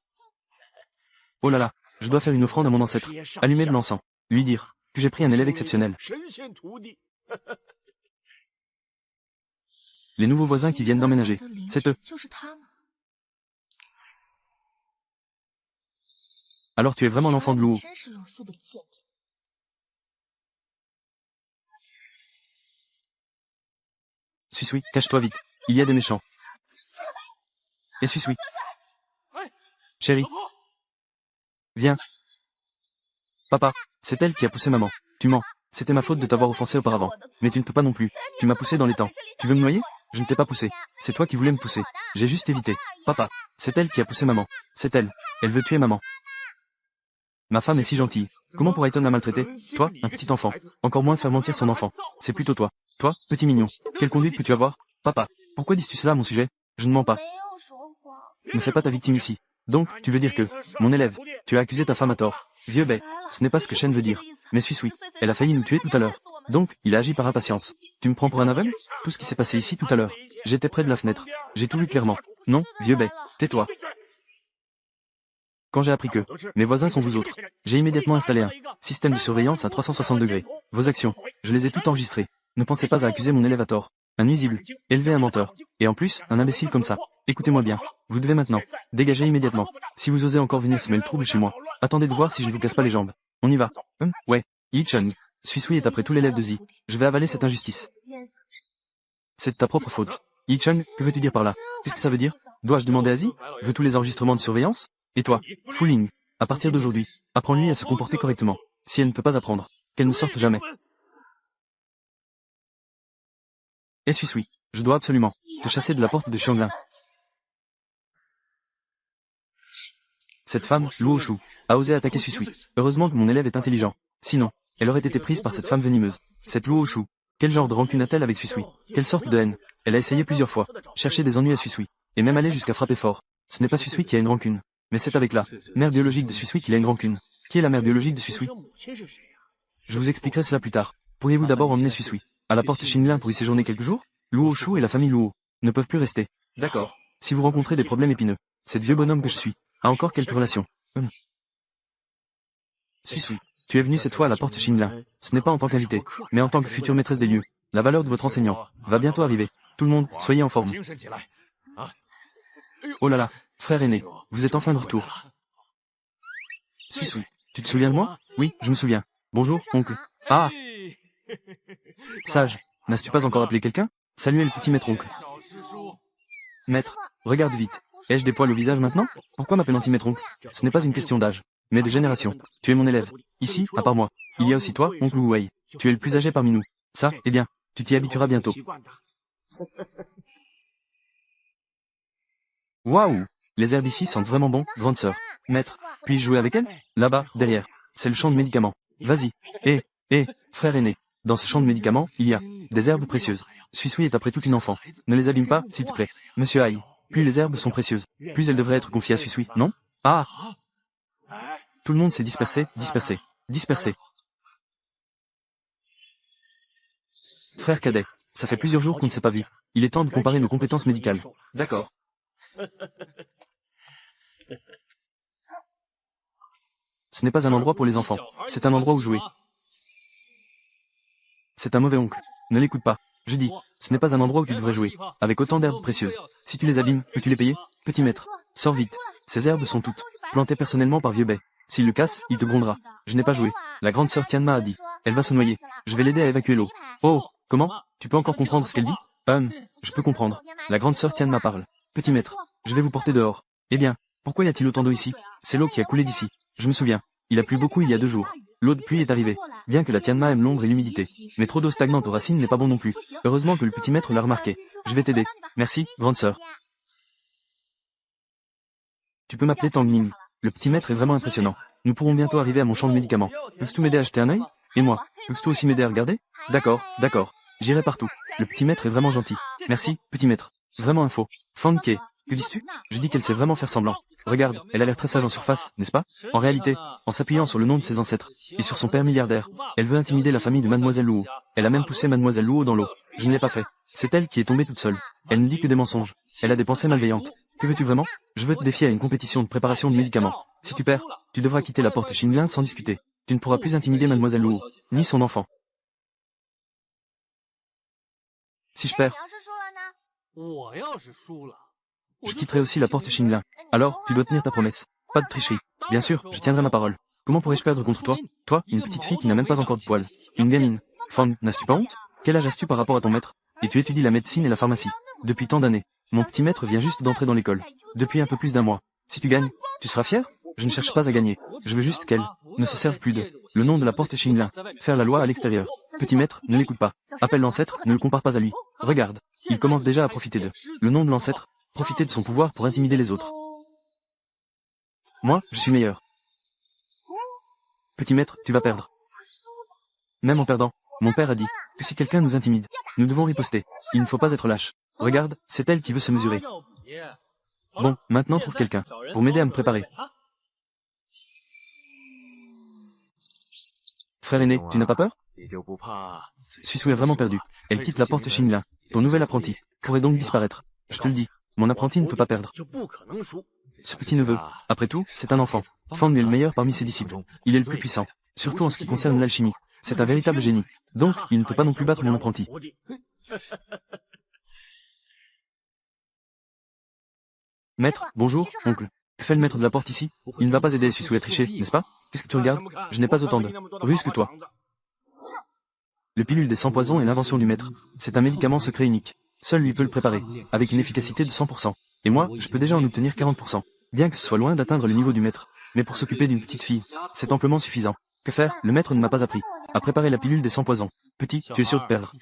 Oh là là, je dois faire une offrande à mon ancêtre. Allumer de l'encens. Lui dire que j'ai pris un élève exceptionnel. Les nouveaux voisins qui viennent d'emménager. C'est eux. Alors tu es vraiment l'enfant de Luo. Suisui, cache-toi vite. Il y a des méchants. Et Suisui. Chérie. Viens. Papa, c'est elle qui a poussé maman. Tu mens. C'était ma faute de t'avoir offensé auparavant. Mais tu ne peux pas non plus. Tu m'as poussé dans les temps. Tu veux me noyer? Je ne t'ai pas poussé. C'est toi qui voulais me pousser. J'ai juste évité. Papa. C'est elle qui a poussé maman. C'est elle. Elle veut tuer maman. Ma femme est si gentille. Comment pourrait-on la maltraiter? Toi, un petit enfant. Encore moins faire mentir son enfant. C'est plutôt toi. Toi, petit mignon. Quelle conduite peux-tu avoir? Papa. Pourquoi dis-tu cela à mon sujet? Je ne mens pas. Ne fais pas ta victime ici. Donc, tu veux dire que, mon élève, tu as accusé ta femme à tort. Vieux bête. Ce n'est pas ce que Shen veut dire. Mais suis. Elle a failli nous tuer tout à l'heure. Donc, il a agi par impatience. Tu me prends pour un aveugle? Tout ce qui s'est passé ici tout à l'heure. J'étais près de la fenêtre. J'ai tout vu clairement. Non, vieux bête. Tais-toi. Quand j'ai appris que mes voisins sont vous autres, j'ai immédiatement installé un système de surveillance à 360 degrés. Vos actions, je les ai toutes enregistrées. Ne pensez pas à accuser mon élève à tort. Un nuisible, élevé un menteur. Et en plus, un imbécile comme ça. Écoutez-moi bien. Vous devez maintenant dégager immédiatement. Si vous osez encore venir semer le trouble chez moi, attendez de voir si je ne vous casse pas les jambes. On y va. Ouais. Yi-Chun. Suis est après tout l'élève de Zi. Je vais avaler cette injustice. C'est de ta propre faute. Yi-Chun, que veux-tu dire par là? Qu'est-ce que ça veut dire? Dois-je demander à Zi? Veux tous les enregistrements de surveillance? Et toi, Fuling, à partir d'aujourd'hui, apprends-lui à se comporter correctement. Si elle ne peut pas apprendre, qu'elle ne sorte jamais. Et suis, je dois absolument te chasser de la porte de Xianglin. Cette femme, Luo Shu, a osé attaquer Suis. Heureusement que mon élève est intelligent. Sinon, elle aurait été prise par cette femme venimeuse. Cette Luo Shu, quel genre de rancune a-t-elle avec Suis? Quelle sorte de haine? Elle a essayé plusieurs fois, chercher des ennuis à Suis, et même aller jusqu'à frapper fort. Ce n'est pas Suis qui a une rancune. Mais c'est avec la mère biologique de Suis qu'il a une rancune. Qui est la mère biologique de Suis? Je vous expliquerai cela plus tard. Pourriez-vous d'abord emmener Suis à la porte Xinlin pour y séjourner quelques jours? Luo Shu et la famille Luo ne peuvent plus rester. D'accord. Si vous rencontrez des problèmes épineux, cette vieux bonhomme que je suis a encore quelques relations. Suis, tu es venu cette fois à la porte Xinlin. Ce n'est pas en tant qu'invité, mais en tant que future maîtresse des lieux. La valeur de votre enseignant va bientôt arriver. Tout le monde, soyez en forme. Oh là là, frère aîné, vous êtes enfin de retour. Suis, tu te souviens de moi? Oui, je me souviens. Bonjour, oncle. Ah! Sage, n'as-tu pas encore appelé quelqu'un? Saluez le petit maître oncle. Maître, regarde vite. Ai-je des poils au visage maintenant? Pourquoi m'appelle-t-il maître oncle? Ce n'est pas une question d'âge, mais de génération. Tu es mon élève. Ici, à part moi, il y a aussi toi, oncle Wu Wei. Tu es le plus âgé parmi nous. Ça, eh bien, tu t'y habitueras bientôt. Waouh! Les herbes ici sentent vraiment bon, grande sœur. Maître, puis-je jouer avec elle? Là-bas, derrière. C'est le champ de médicaments. Vas-y. Frère aîné. Dans ce champ de médicaments, il y a des herbes précieuses. Suis est après tout une enfant. Ne les abîme pas, s'il te plaît. Monsieur Aïe. Plus les herbes sont précieuses, plus elles devraient être confiées à Suis, non? Ah! Tout le monde s'est dispersé. Frère cadet, ça fait plusieurs jours qu'on ne s'est pas vu. Il est temps de comparer nos compétences médicales. D'accord. Ce n'est pas un endroit pour les enfants. C'est un endroit où jouer. C'est un mauvais oncle. Ne l'écoute pas. Je dis, ce n'est pas un endroit où tu devrais jouer, avec autant d'herbes précieuses. Si tu les abîmes, peux-tu les payer? Petit maître, sors vite. Ces herbes sont toutes plantées personnellement par vieux Bai. S'il le casse, il te grondera. Je n'ai pas joué. La grande sœur Tianma a dit. Elle va se noyer. Je vais l'aider à évacuer l'eau. Oh, comment? Tu peux encore comprendre ce qu'elle dit? Je peux comprendre. La grande sœur Tianma parle. Petit maître, je vais vous porter dehors. Eh bien, pourquoi y a-t-il autant d'eau ici? C'est l'eau qui a coulé d'ici. Je me souviens. Il a plu beaucoup il y a 2 jours. L'eau de pluie est arrivée. Bien que la Tianma aime l'ombre et l'humidité. Mais trop d'eau stagnante aux racines n'est pas bon non plus. Heureusement que le petit maître l'a remarqué. Je vais t'aider. Merci, grande sœur. Tu peux m'appeler Tang Ning. Le petit maître est vraiment impressionnant. Nous pourrons bientôt arriver à mon champ de médicaments. Peux-tu m'aider à jeter un œil? Et moi? Peux-tu aussi m'aider à regarder? D'accord. J'irai partout. Le petit maître est vraiment gentil. Merci, petit maître. Vraiment un faux. Fan Ke. Que dis-tu? Je dis qu'elle sait vraiment faire semblant. Regarde, elle a l'air très sage en surface, n'est-ce pas? En réalité, en s'appuyant sur le nom de ses ancêtres, et sur son père milliardaire, elle veut intimider la famille de Mademoiselle Luo. Elle a même poussé Mademoiselle Luo dans l'eau. Je ne l'ai pas fait. C'est elle qui est tombée toute seule. Elle ne dit que des mensonges. Elle a des pensées malveillantes. Que veux-tu vraiment? Je veux te défier à une compétition de préparation de médicaments. Si tu perds, tu devras quitter la porte Xinglin sans discuter. Tu ne pourras plus intimider Mademoiselle Luo, ni son enfant. Si je perds, je quitterai aussi la porte Xinglin. Alors, tu dois tenir ta promesse. Pas de tricherie. Bien sûr, je tiendrai ma parole. Comment pourrais-je perdre contre toi? Toi, une petite fille qui n'a même pas encore de poils. Une gamine. Fang, n'as-tu pas honte? Quel âge as-tu par rapport à ton maître? Et tu étudies la médecine et la pharmacie. Depuis tant d'années. Mon petit maître vient juste d'entrer dans l'école. Depuis un peu plus d'1 mois. Si tu gagnes, tu seras fier? Je ne cherche pas à gagner. Je veux juste qu'elle ne se servent plus de le nom de la porte Xinlin. Faire la loi à l'extérieur. Petit maître, ne l'écoute pas. Appelle l'ancêtre, ne le compare pas à lui. Regarde, il commence déjà à profiter de le nom de l'ancêtre, profiter de son pouvoir pour intimider les autres. Moi, je suis meilleur. Petit maître, tu vas perdre. Même en perdant, mon père a dit que si quelqu'un nous intimide, nous devons riposter. Il ne faut pas être lâche. Regarde, c'est elle qui veut se mesurer. Bon, maintenant trouve quelqu'un pour m'aider à me préparer. Frère aîné, tu n'as pas peur? Suisou est vraiment perdu. Elle quitte la porte Xinlin. Ton nouvel apprenti pourrait donc disparaître. Je te le dis, mon apprenti ne peut pas perdre. Ce petit neveu, après tout, c'est un enfant. Fang est le meilleur parmi ses disciples. Il est le plus puissant, surtout en ce qui concerne l'alchimie. C'est un véritable génie. Donc, il ne peut pas non plus battre mon apprenti. Maître, bonjour, oncle. Que fait le maître de la porte ici? Il ne va pas aider Suisou à tricher, n'est-ce pas? Qu'est-ce que tu regardes? Je n'ai pas autant de ruse que toi. Le pilule des 100 poisons est l'invention du maître. C'est un médicament secret unique. Seul lui peut le préparer, avec une efficacité de 100%. Et moi, je peux déjà en obtenir 40%. Bien que ce soit loin d'atteindre le niveau du maître. Mais pour s'occuper d'une petite fille, c'est amplement suffisant. Que faire? Le maître ne m'a pas appris à préparer la pilule des 100 poisons. Petit, tu es sûr de perdre.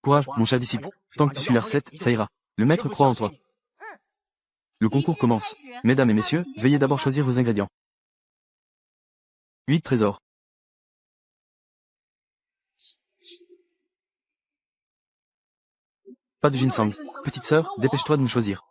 Courage, mon cher disciple. Tant que tu suis la recette, ça ira. Le maître croit en toi. Le concours commence. Mesdames et messieurs, veuillez d'abord choisir vos ingrédients. 8 trésors. Pas de ginseng. Petite sœur, dépêche-toi de me choisir.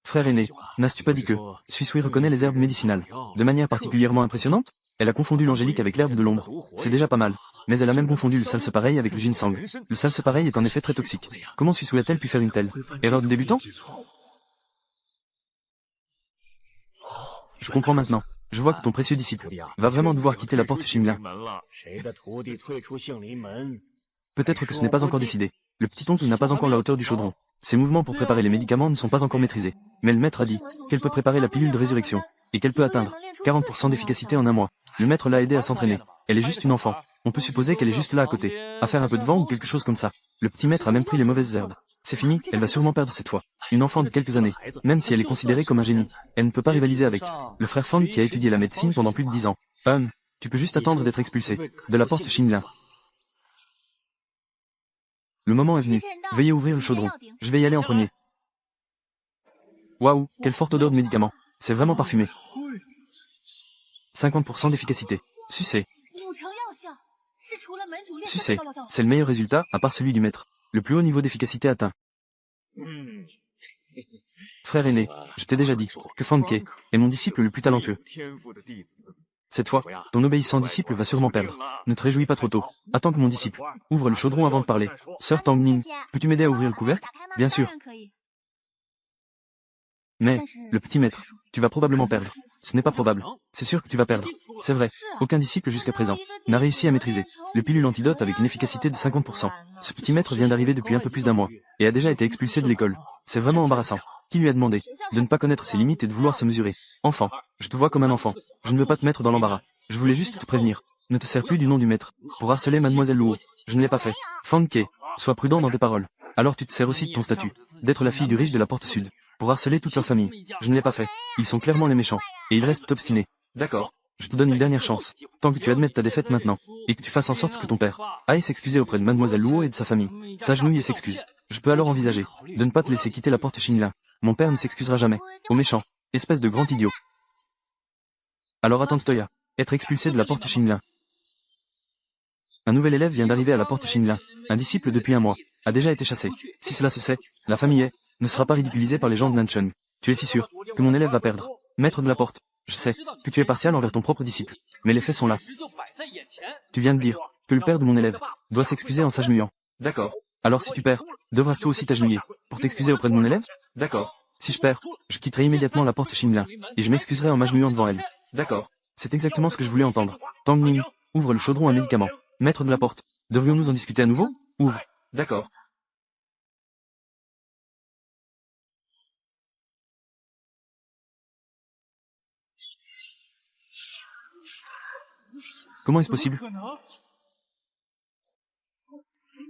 Frère aîné, n'as-tu pas dit que Suisui reconnaît les herbes médicinales de manière particulièrement impressionnante? Elle a confondu l'angélique avec l'herbe de l'ombre. C'est déjà pas mal. Mais elle a même confondu le salse-pareil avec le ginseng. Le salse-pareil est en effet très toxique. Comment Suisui a-t-elle pu faire une telle erreur de débutant? Je comprends maintenant. Je vois que ton précieux disciple va vraiment devoir quitter la porte Xinlin. Peut-être que ce n'est pas encore décidé. Le petit oncle n'a pas encore la hauteur du chaudron. Ses mouvements pour préparer les médicaments ne sont pas encore maîtrisés. Mais le maître a dit qu'elle peut préparer la pilule de résurrection, et qu'elle peut atteindre 40% d'efficacité en un mois. Le maître l'a aidée à s'entraîner. Elle est juste une enfant. On peut supposer qu'elle est juste là à côté, à faire un peu de vent ou quelque chose comme ça. Le petit maître a même pris les mauvaises herbes. C'est fini, elle va sûrement perdre cette fois. Une enfant de quelques années, même si elle est considérée comme un génie, elle ne peut pas rivaliser avec le frère Fang qui a étudié la médecine pendant plus de 10 ans. Tu peux juste attendre d'être expulsé de la porte Xinlin. Le moment est venu. Veuillez ouvrir le chaudron. Je vais y aller en premier. Waouh, quelle forte odeur de médicament. C'est vraiment parfumé. 50% d'efficacité. Sucé. Sucé. C'est le meilleur résultat, à part celui du maître. Le plus haut niveau d'efficacité atteint. Frère aîné, je t'ai déjà dit que Fang Ke est mon disciple le plus talentueux. Cette fois, ton obéissant disciple va sûrement perdre. Ne te réjouis pas trop tôt. Attends que mon disciple ouvre le chaudron avant de parler. Sœur Tang Ning, peux-tu m'aider à ouvrir le couvercle? Bien sûr. Mais, le petit maître, tu vas probablement perdre. Ce n'est pas probable. C'est sûr que tu vas perdre. C'est vrai. Aucun disciple jusqu'à présent n'a réussi à maîtriser le pilule antidote avec une efficacité de 50%. Ce petit maître vient d'arriver depuis un peu plus d'un mois, et a déjà été expulsé de l'école. C'est vraiment embarrassant. Qui lui a demandé de ne pas connaître ses limites et de vouloir se mesurer? Enfant, je te vois comme un enfant. Je ne veux pas te mettre dans l'embarras. Je voulais juste te prévenir. Ne te sers plus du nom du maître pour harceler mademoiselle Luo. Je ne l'ai pas fait. Fang Ke, sois prudent dans tes paroles. Alors tu te sers aussi de ton statut, d'être la fille du riche de la porte sud, pour harceler toute leur famille. Je ne l'ai pas fait. Ils sont clairement les méchants. Et ils restent obstinés. D'accord. Je te donne une dernière chance. Tant que tu admettes ta défaite maintenant, et que tu fasses en sorte que ton père aille s'excuser auprès de mademoiselle Luo et de sa famille, s'agenouille et s'excuse. Je peux alors envisager de ne pas te laisser quitter la porte Xinlin. Mon père ne s'excusera jamais. Au méchant. Espèce de grand idiot. Alors attends Stoya. Être expulsé de la porte Xinlin. Un nouvel élève vient d'arriver à la porte Xinlin. Un disciple depuis un mois a déjà été chassé. Si cela se sait, la famille ne sera pas ridiculisée par les gens de Nanchun. Tu es si sûr que mon élève va perdre. Maître de la porte, je sais que tu es partial envers ton propre disciple. Mais les faits sont là. Tu viens de dire que le père de mon élève doit s'excuser en s'agenouillant. D'accord. Alors si tu perds, devras-tu aussi t'agenouiller pour t'excuser auprès de mon élève? D'accord. Si je perds, je quitterai immédiatement la porte Xinlin, et je m'excuserai en m'agenouillant devant elle. D'accord. C'est exactement ce que je voulais entendre. Tang Ning, ouvre le chaudron à médicaments. Maître de la porte, devrions-nous en discuter à nouveau? Ouvre. D'accord. Comment est-ce possible?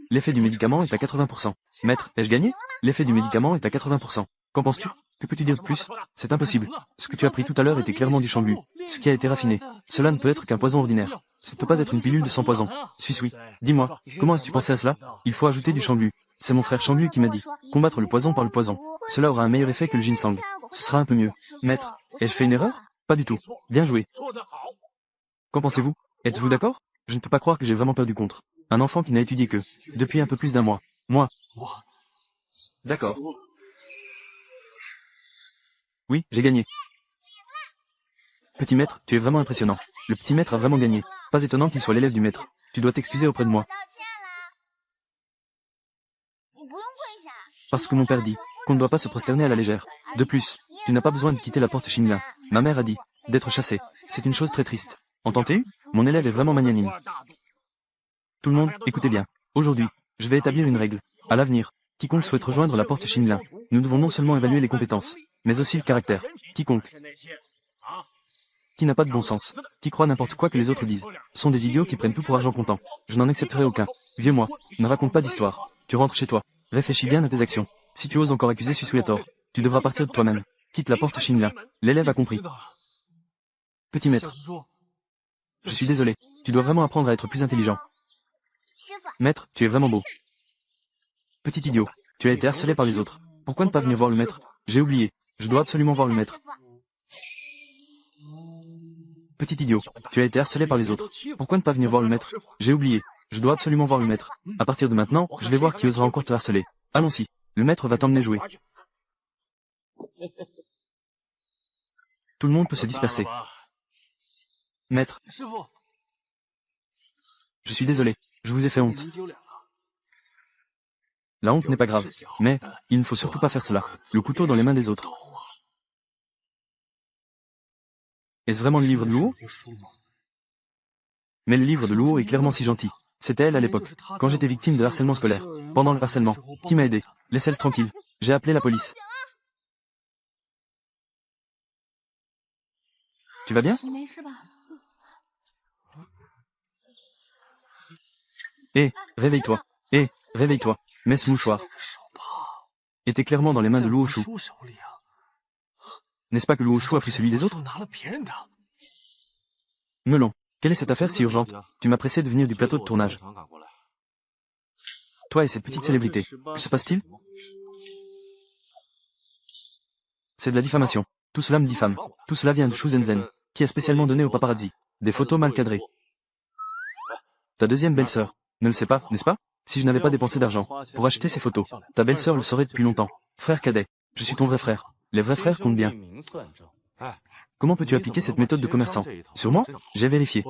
L'effet du médicament est à 80%. Maître, ai-je gagné? L'effet du médicament est à 80%. Qu'en penses-tu? Que peux-tu dire de plus? C'est impossible. Ce que tu as pris tout à l'heure était clairement du Shanglu. Ce qui a été raffiné. Cela ne peut être qu'un poison ordinaire. Ce ne peut pas être une pilule de sans poison. Suis-suis. Dis-moi, comment as-tu pensé à cela? Il faut ajouter du Shanglu. C'est mon frère Shanglu qui m'a dit. Combattre le poison par le poison. Cela aura un meilleur effet que le ginseng. Ce sera un peu mieux. Maître, ai-je fait une erreur? Pas du tout. Bien joué. Qu'en pensez-vous? Êtes-vous d'accord? Je ne peux pas croire que j'ai vraiment perdu contre un enfant qui n'a étudié que depuis un peu plus d'un mois. Moi. D'accord. Oui, j'ai gagné. Petit maître, tu es vraiment impressionnant. Le petit maître a vraiment gagné. Pas étonnant qu'il soit l'élève du maître. Tu dois t'excuser auprès de moi. Parce que mon père dit qu'on ne doit pas se prosterner à la légère. De plus, tu n'as pas besoin de quitter la porte Xinlin. Ma mère a dit d'être chassé. C'est une chose très triste. Entends-tu? Mon élève est vraiment magnanime. Tout le monde, écoutez bien. Aujourd'hui, je vais établir une règle. À l'avenir, quiconque souhaite rejoindre la porte Xinlin, nous devons non seulement évaluer les compétences, mais aussi le caractère. Quiconque qui n'a pas de bon sens, qui croit n'importe quoi que les autres disent, sont des idiots qui prennent tout pour argent comptant. Je n'en accepterai aucun. Vieux moi, ne raconte pas d'histoire. Tu rentres chez toi. Réfléchis bien à tes actions. Si tu oses encore accuser Suisui à tort, tu devras partir de toi-même. Quitte la porte Xinlin. L'élève a compris. Petit maître. Je suis désolé. Tu dois vraiment apprendre à être plus intelligent. Maître, tu es vraiment beau. Petit idiot. Tu as été harcelé par les autres. Pourquoi ne pas venir voir le maître? J'ai oublié. Je dois absolument voir le maître. Petit idiot. Tu as été harcelé par les autres. Pourquoi ne pas venir voir le maître? J'ai oublié. Je dois absolument voir le maître. À partir de maintenant, je vais voir qui osera encore te harceler. Allons-y. Le maître va t'emmener jouer. Tout le monde peut se disperser. Maître. Je suis désolé. Je vous ai fait honte. La honte n'est pas grave. Mais, il ne faut surtout pas faire cela. Le couteau dans les mains des autres. Est-ce vraiment le livre de Luo? Mais le livre de Luo est clairement si gentil. C'était elle à l'époque, quand j'étais victime de harcèlement scolaire. Pendant le harcèlement, qui m'a aidé? Laisse-elle tranquille. J'ai appelé la police. Tu vas bien? Réveille-toi. Réveille-toi. Mets ce mouchoir. Était clairement dans les mains de Luo Shu. N'est-ce pas que Luo Shu a pris celui des autres? Melon, quelle est cette affaire si urgente? Tu m'as pressé de venir du plateau de tournage. Toi et cette petite célébrité, que se passe-t-il? C'est de la diffamation. Tout cela me diffame. Tout cela vient de Shu Zhenzen, qui a spécialement donné au paparazzi des photos mal cadrées. Ta deuxième belle-sœur ne le sait pas, n'est-ce pas? Si je n'avais pas dépensé d'argent pour acheter ces photos, ta belle-sœur le saurait depuis longtemps. Frère cadet, je suis ton vrai frère. Les vrais frères comptent bien. Comment peux-tu appliquer cette méthode de commerçant? Sur moi? J'ai vérifié.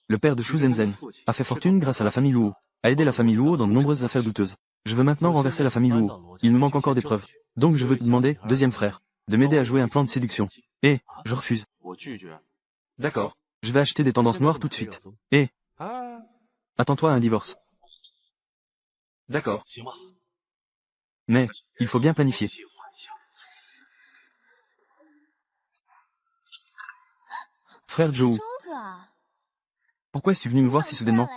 Le père de Shu Zhenzen a fait fortune grâce à la famille Luo, a aidé la famille Luo dans de nombreuses affaires douteuses. Je veux maintenant renverser la famille Luo. Il me manque encore des preuves. Donc je veux te demander, deuxième frère, de m'aider à jouer un plan de séduction. Je refuse. D'accord. Je vais acheter des tendances noires tout de suite. Attends-toi à un divorce. D'accord. Mais, il faut bien planifier. Frère Zhou. Pourquoi es-tu venu me voir si soudainement?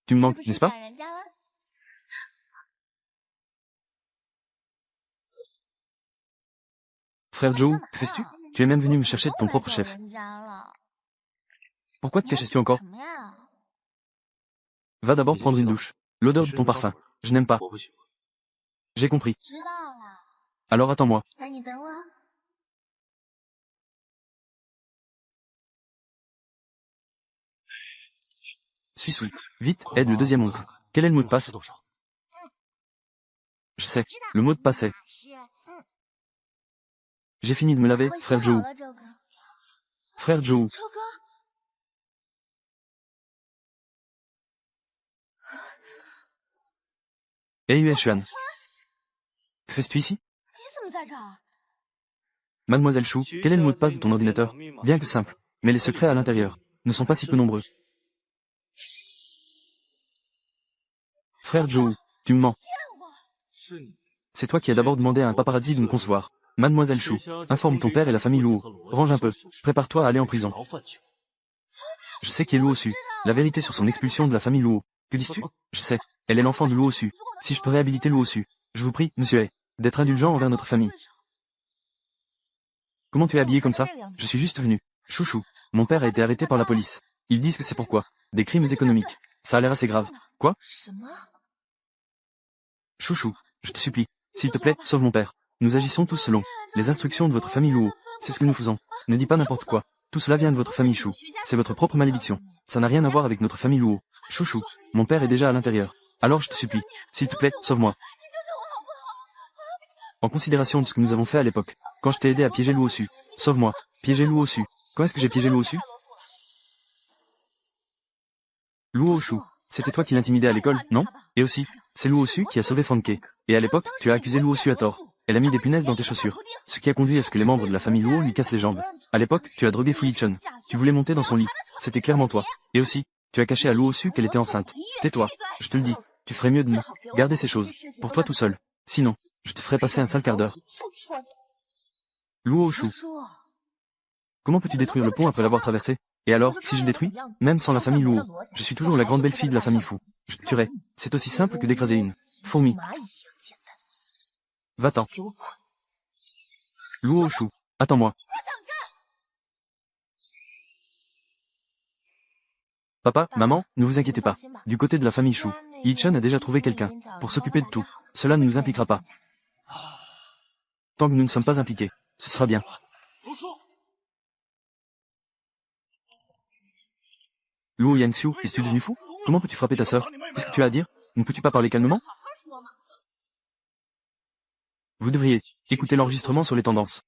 Tu me manques, n'est-ce pas? Frère Zhou, que fais-tu? Tu es même venu me chercher de ton propre chef. Pourquoi te cachais-tu encore? Va d'abord prendre une douche. L'odeur de ton parfum. Je n'aime pas. J'ai compris. Alors attends-moi. Suis-suis. Vite, aide le deuxième oncle. Quel est le mot de passe? Je sais. Le mot de passe est... J'ai fini de me laver, frère Zhou. Frère Zhou. Yueshuan. Que fais-tu ici? Mademoiselle Chou, quel est le mot de passe de ton ordinateur? Bien que simple, mais les secrets à l'intérieur ne sont pas si peu nombreux. Frère Zhou, tu me mens. C'est toi qui as d'abord demandé à un paparazzi de me concevoir. Mademoiselle Chou, informe ton père et la famille Luo. Range un peu. Prépare-toi à aller en prison. Je sais qui est Luo Su. La vérité sur son expulsion de la famille Luo. Que dis-tu? Je sais. Elle est l'enfant de Luo Su. Si je peux réhabiliter Luo Su, Je vous prie, monsieur, d'être indulgent envers notre famille. Comment tu es habillé comme ça? Je suis juste venu. Chouchou, mon père a été arrêté par la police. Ils disent que c'est pourquoi? Des crimes économiques. Ça a l'air assez grave. Quoi? Chouchou, je te supplie, s'il te plaît, sauve mon père. Nous agissons tous selon les instructions de votre famille Luo. C'est ce que nous faisons. Ne dis pas n'importe quoi. Tout cela vient de votre famille Chou. C'est votre propre malédiction. Ça n'a rien à voir avec notre famille Luo. Chouchou, mon père est déjà à l'intérieur. Alors je te supplie, s'il te plaît, sauve-moi. En considération de ce que nous avons fait à l'époque, quand je t'ai aidé à piéger Luo Su. Sauve-moi. Piéger Luo Su. Quand est-ce que j'ai piégé Luo Su? Luo Shu. C'était toi qui l'intimidais à l'école, non? Et aussi, c'est Luo Su qui a sauvé Fanke. Et à l'époque, tu as accusé Luo Su à tort. Elle a mis des punaises dans tes chaussures. Ce qui a conduit à ce que les membres de la famille Luo lui cassent les jambes. À l'époque, tu as drogué Fu Yichun. Tu voulais monter dans son lit. C'était clairement toi. Et aussi, tu as caché à Luo Su qu'elle était enceinte. Tais-toi. Je te le dis. Tu ferais mieux de me garder ces choses. Pour toi tout seul. Sinon, je te ferai passer un sale quart d'heure. Luo Shu. Comment peux-tu détruire le pont après l'avoir traversé? Et alors, si je le détruis? Même sans la famille Luo, je suis toujours la grande belle-fille de la famille Fu. Je te tuerai. C'est aussi simple que d'écraser une fourmi. Va-t'en. Luo Shu. Attends-moi. Papa, maman, ne vous inquiétez pas. Du côté de la famille Shu, Yi-chan a déjà trouvé quelqu'un pour s'occuper de tout. Cela ne nous impliquera pas. Tant que nous ne sommes pas impliqués, ce sera bien. Luo Yangxiu, es-tu devenu fou? Comment peux-tu frapper ta sœur? Qu'est-ce que tu as à dire? Ne peux-tu pas parler calmement? Vous devriez écouter l'enregistrement sur les tendances.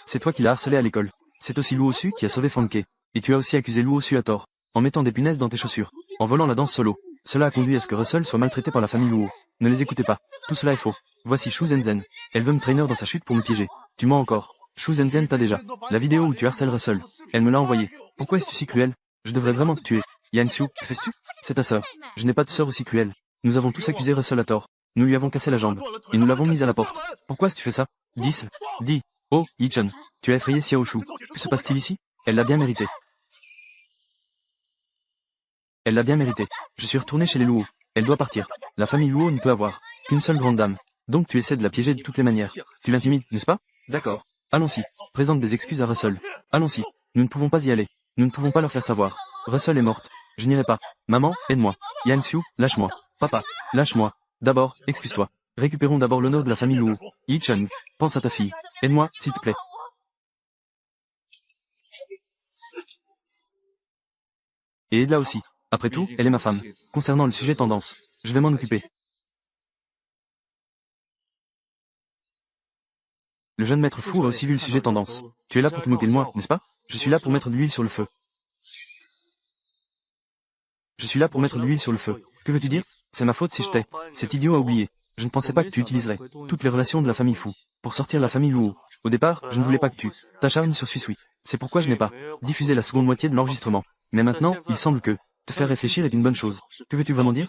C'est toi qui l'as harcelé à l'école. C'est aussi Luo Su qui a sauvé Fanke. Et tu as aussi accusé Luo Su à tort, en mettant des punaises dans tes chaussures, en volant la danse solo. Cela a conduit à ce que Russell soit maltraité par la famille Luo. Ne les écoutez pas. Tout cela est faux. Voici Shu Zhenzen. Elle veut me traîner dans sa chute pour me piéger. Tu mens encore. Shu Zhenzen t'a déjà. La vidéo où tu harcèles Russell. Elle me l'a envoyée. Pourquoi es-tu si cruel? Je devrais vraiment te tuer. Yanxiu, que fais-tu? C'est ta sœur. Je n'ai pas de sœur aussi cruelle. Nous avons tous accusé Russell à tort. Nous lui avons cassé la jambe. Et nous l'avons mise à la porte. Pourquoi as-tu fait ça? Dis. Oh, Yi-chan. Tu as effrayé Xiao Shu. Que se passe-t-il ici? Elle l'a bien mérité. Elle l'a bien mérité. Je suis retourné chez les Luo. Elle doit partir. La famille Luo ne peut avoir qu'une seule grande dame. Donc tu essaies de la piéger de toutes les manières. Tu l'intimides, n'est-ce pas? D'accord. Allons-y. Présente des excuses à Russell. Allons-y. Nous ne pouvons pas y aller. Nous ne pouvons pas leur faire savoir. Russell est morte. Je n'irai pas. Maman, aide-moi. Yanxiu, lâche-moi. Papa, lâche-moi. D'abord, excuse-toi. Récupérons d'abord l'honneur de la famille Luo. Yi-chan, pense à ta fille. Aide-moi, s'il te plaît. Et aide-la aussi. Après tout, elle est ma femme. Concernant le sujet tendance, je vais m'en occuper. Le jeune maître fou a aussi vu le sujet tendance. Tu es là pour te moquer de moi, n'est-ce pas? Je suis là pour mettre de l'huile sur le feu. Je suis là pour mettre de l'huile sur le feu. Que veux-tu dire? C'est ma faute si je t'ai. Cet idiot a oublié. Je ne pensais pas que tu utiliserais toutes les relations de la famille Fou pour sortir la famille Luo. Au départ, je ne voulais pas que tu t'acharnes sur Suisui. C'est pourquoi je n'ai pas diffusé la seconde moitié de l'enregistrement. Mais maintenant, il semble que te faire réfléchir est une bonne chose. Que veux-tu vraiment dire?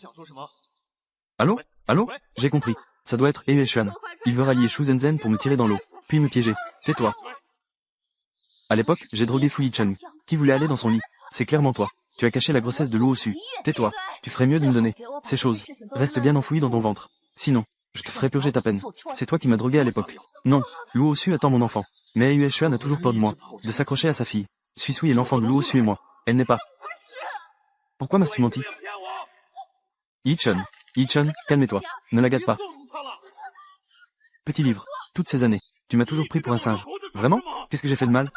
Allô? Allô? J'ai compris. Ça doit être Eue-chan. Il veut rallier Shu Zhenzen pour me tirer dans l'eau, puis me piéger. Tais-toi. À l'époque, j'ai drogué Fu Yichun, qui voulait aller dans son lit. C'est clairement toi. Tu as caché la grossesse de Luo Su. Tais-toi. Tu ferais mieux de me donner ces choses. Reste bien enfoui dans ton ventre. Sinon, je te ferai purger ta peine. C'est toi qui m'as drogué à l'époque. Non, Luo Su attend mon enfant. Mais Eue-chan a toujours peur de moi, de s'accrocher à sa fille. Suisui est l'enfant de Luo Su et moi. Elle n'est pas. Pourquoi m'as-tu menti? Yi-chan, calme-toi. Ne la gâte pas. Petit livre. Toutes ces années, tu m'as toujours pris pour un singe. Vraiment? Qu'est-ce que j'ai fait de mal?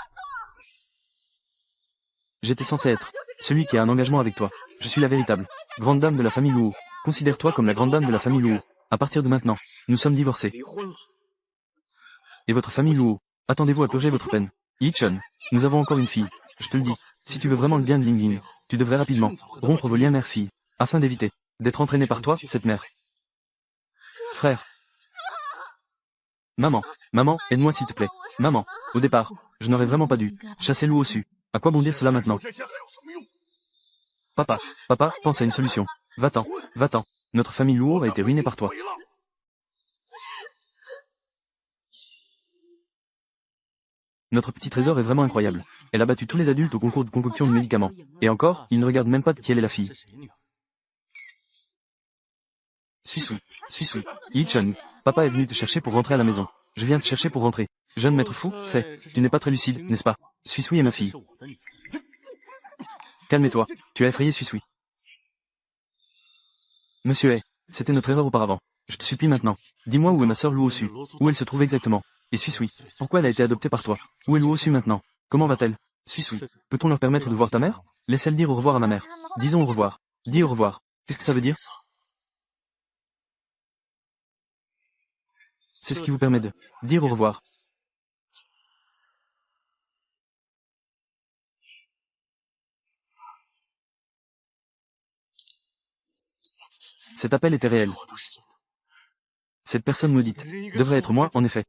J'étais censé être celui qui a un engagement avec toi. Je suis la véritable grande dame de la famille Luo. Considère-toi comme la grande dame de la famille Luo. À partir de maintenant, nous sommes divorcés. Et votre famille Luo, attendez-vous à purger votre peine. Yi-chan, nous avons encore une fille. Je te le dis, si tu veux vraiment le bien de Ling, tu devrais rapidement rompre vos liens mère-fille, afin d'éviter d'être entraîné par toi, cette mère. Frère. Maman, aide-moi s'il te plaît. Maman, au départ, je n'aurais vraiment pas dû chasser Luo Su. À quoi bon dire cela maintenant? Papa, pense à une solution. Va-t'en. Notre famille Luo a été ruinée par toi. Notre petit trésor est vraiment incroyable. Elle a battu tous les adultes au concours de concoction de médicaments. Et encore, ils ne regardent même pas de qui elle est la fille. Suisui, Suis. Yi-chun, papa est venu te chercher pour rentrer à la maison. Je viens te chercher pour rentrer. Jeune maître fou, tu n'es pas très lucide, n'est-ce pas? Suis est ma fille. Calme-toi, tu as effrayé Suis. Monsieur c'était notre erreur auparavant. Je te supplie maintenant. Dis-moi où est ma sœur Luosu. Où elle se trouve exactement. Et Suis, pourquoi elle a été adoptée par toi? Où est Luosu maintenant? Comment va-t-elle? Suis, peut-on leur permettre de voir ta mère? Laisse-elle dire au revoir à ma mère. Disons au revoir. Dis au revoir. Qu'est-ce que ça veut dire? C'est ce qui vous permet de dire au revoir. Cet appel était réel. Cette personne maudite devrait être moi, en effet.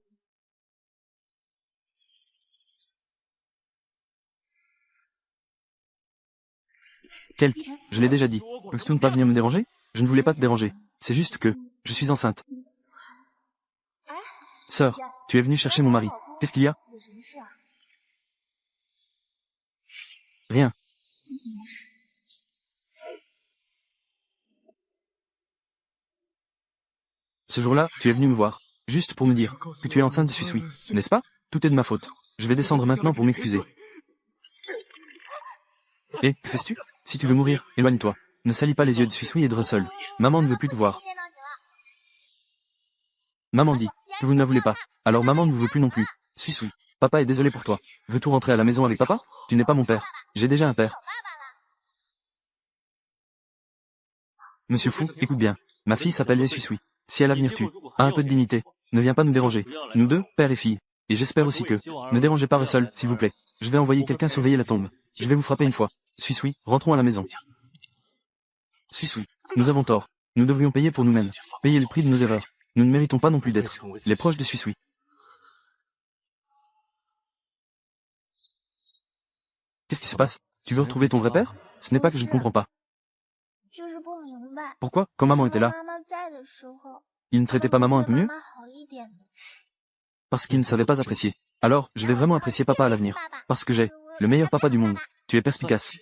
Quel? Je l'ai déjà dit. Peux-tu ne pas venir me déranger? Je ne voulais pas te déranger. C'est juste que je suis enceinte. Sœur, tu es venue chercher mon mari. Qu'est-ce qu'il y a? Rien. Ce jour-là, tu es venu me voir, juste pour me dire que tu es enceinte de Suis, n'est-ce pas? Tout est de ma faute. Je vais descendre maintenant pour m'excuser. Et, que fais-tu? Si tu veux mourir, éloigne-toi. Ne salis pas les yeux de Suis et de Russell. Maman ne veut plus te voir. Maman dit que vous ne la voulez pas. Alors maman ne vous veut plus non plus. Suis. Papa est désolé pour toi. Veux-tu rentrer à la maison avec papa? Tu n'es pas mon père. J'ai déjà un père. Monsieur Fou, écoute bien. Ma fille s'appelle Suis. Si à l'avenir tu as un peu de dignité, ne viens pas nous déranger. Nous deux, père et fille. Et j'espère aussi que ne dérangez pas Russell, s'il vous plaît. Je vais envoyer quelqu'un surveiller la tombe. Je vais vous frapper une fois. Suis, rentrons à la maison. Suis, nous avons tort. Nous devrions payer pour nous-mêmes. Payer le prix de nos erreurs. Nous ne méritons pas non plus d'être les proches de Suis. Qu'est-ce qui se passe? Tu veux retrouver ton vrai père? Ce n'est pas que je ne comprends pas. Pourquoi, quand maman était là, il ne traitait pas maman un peu mieux? Parce qu'il ne savait pas apprécier. Alors, je vais vraiment apprécier papa à l'avenir. Parce que j'ai le meilleur papa du monde. Tu es perspicace.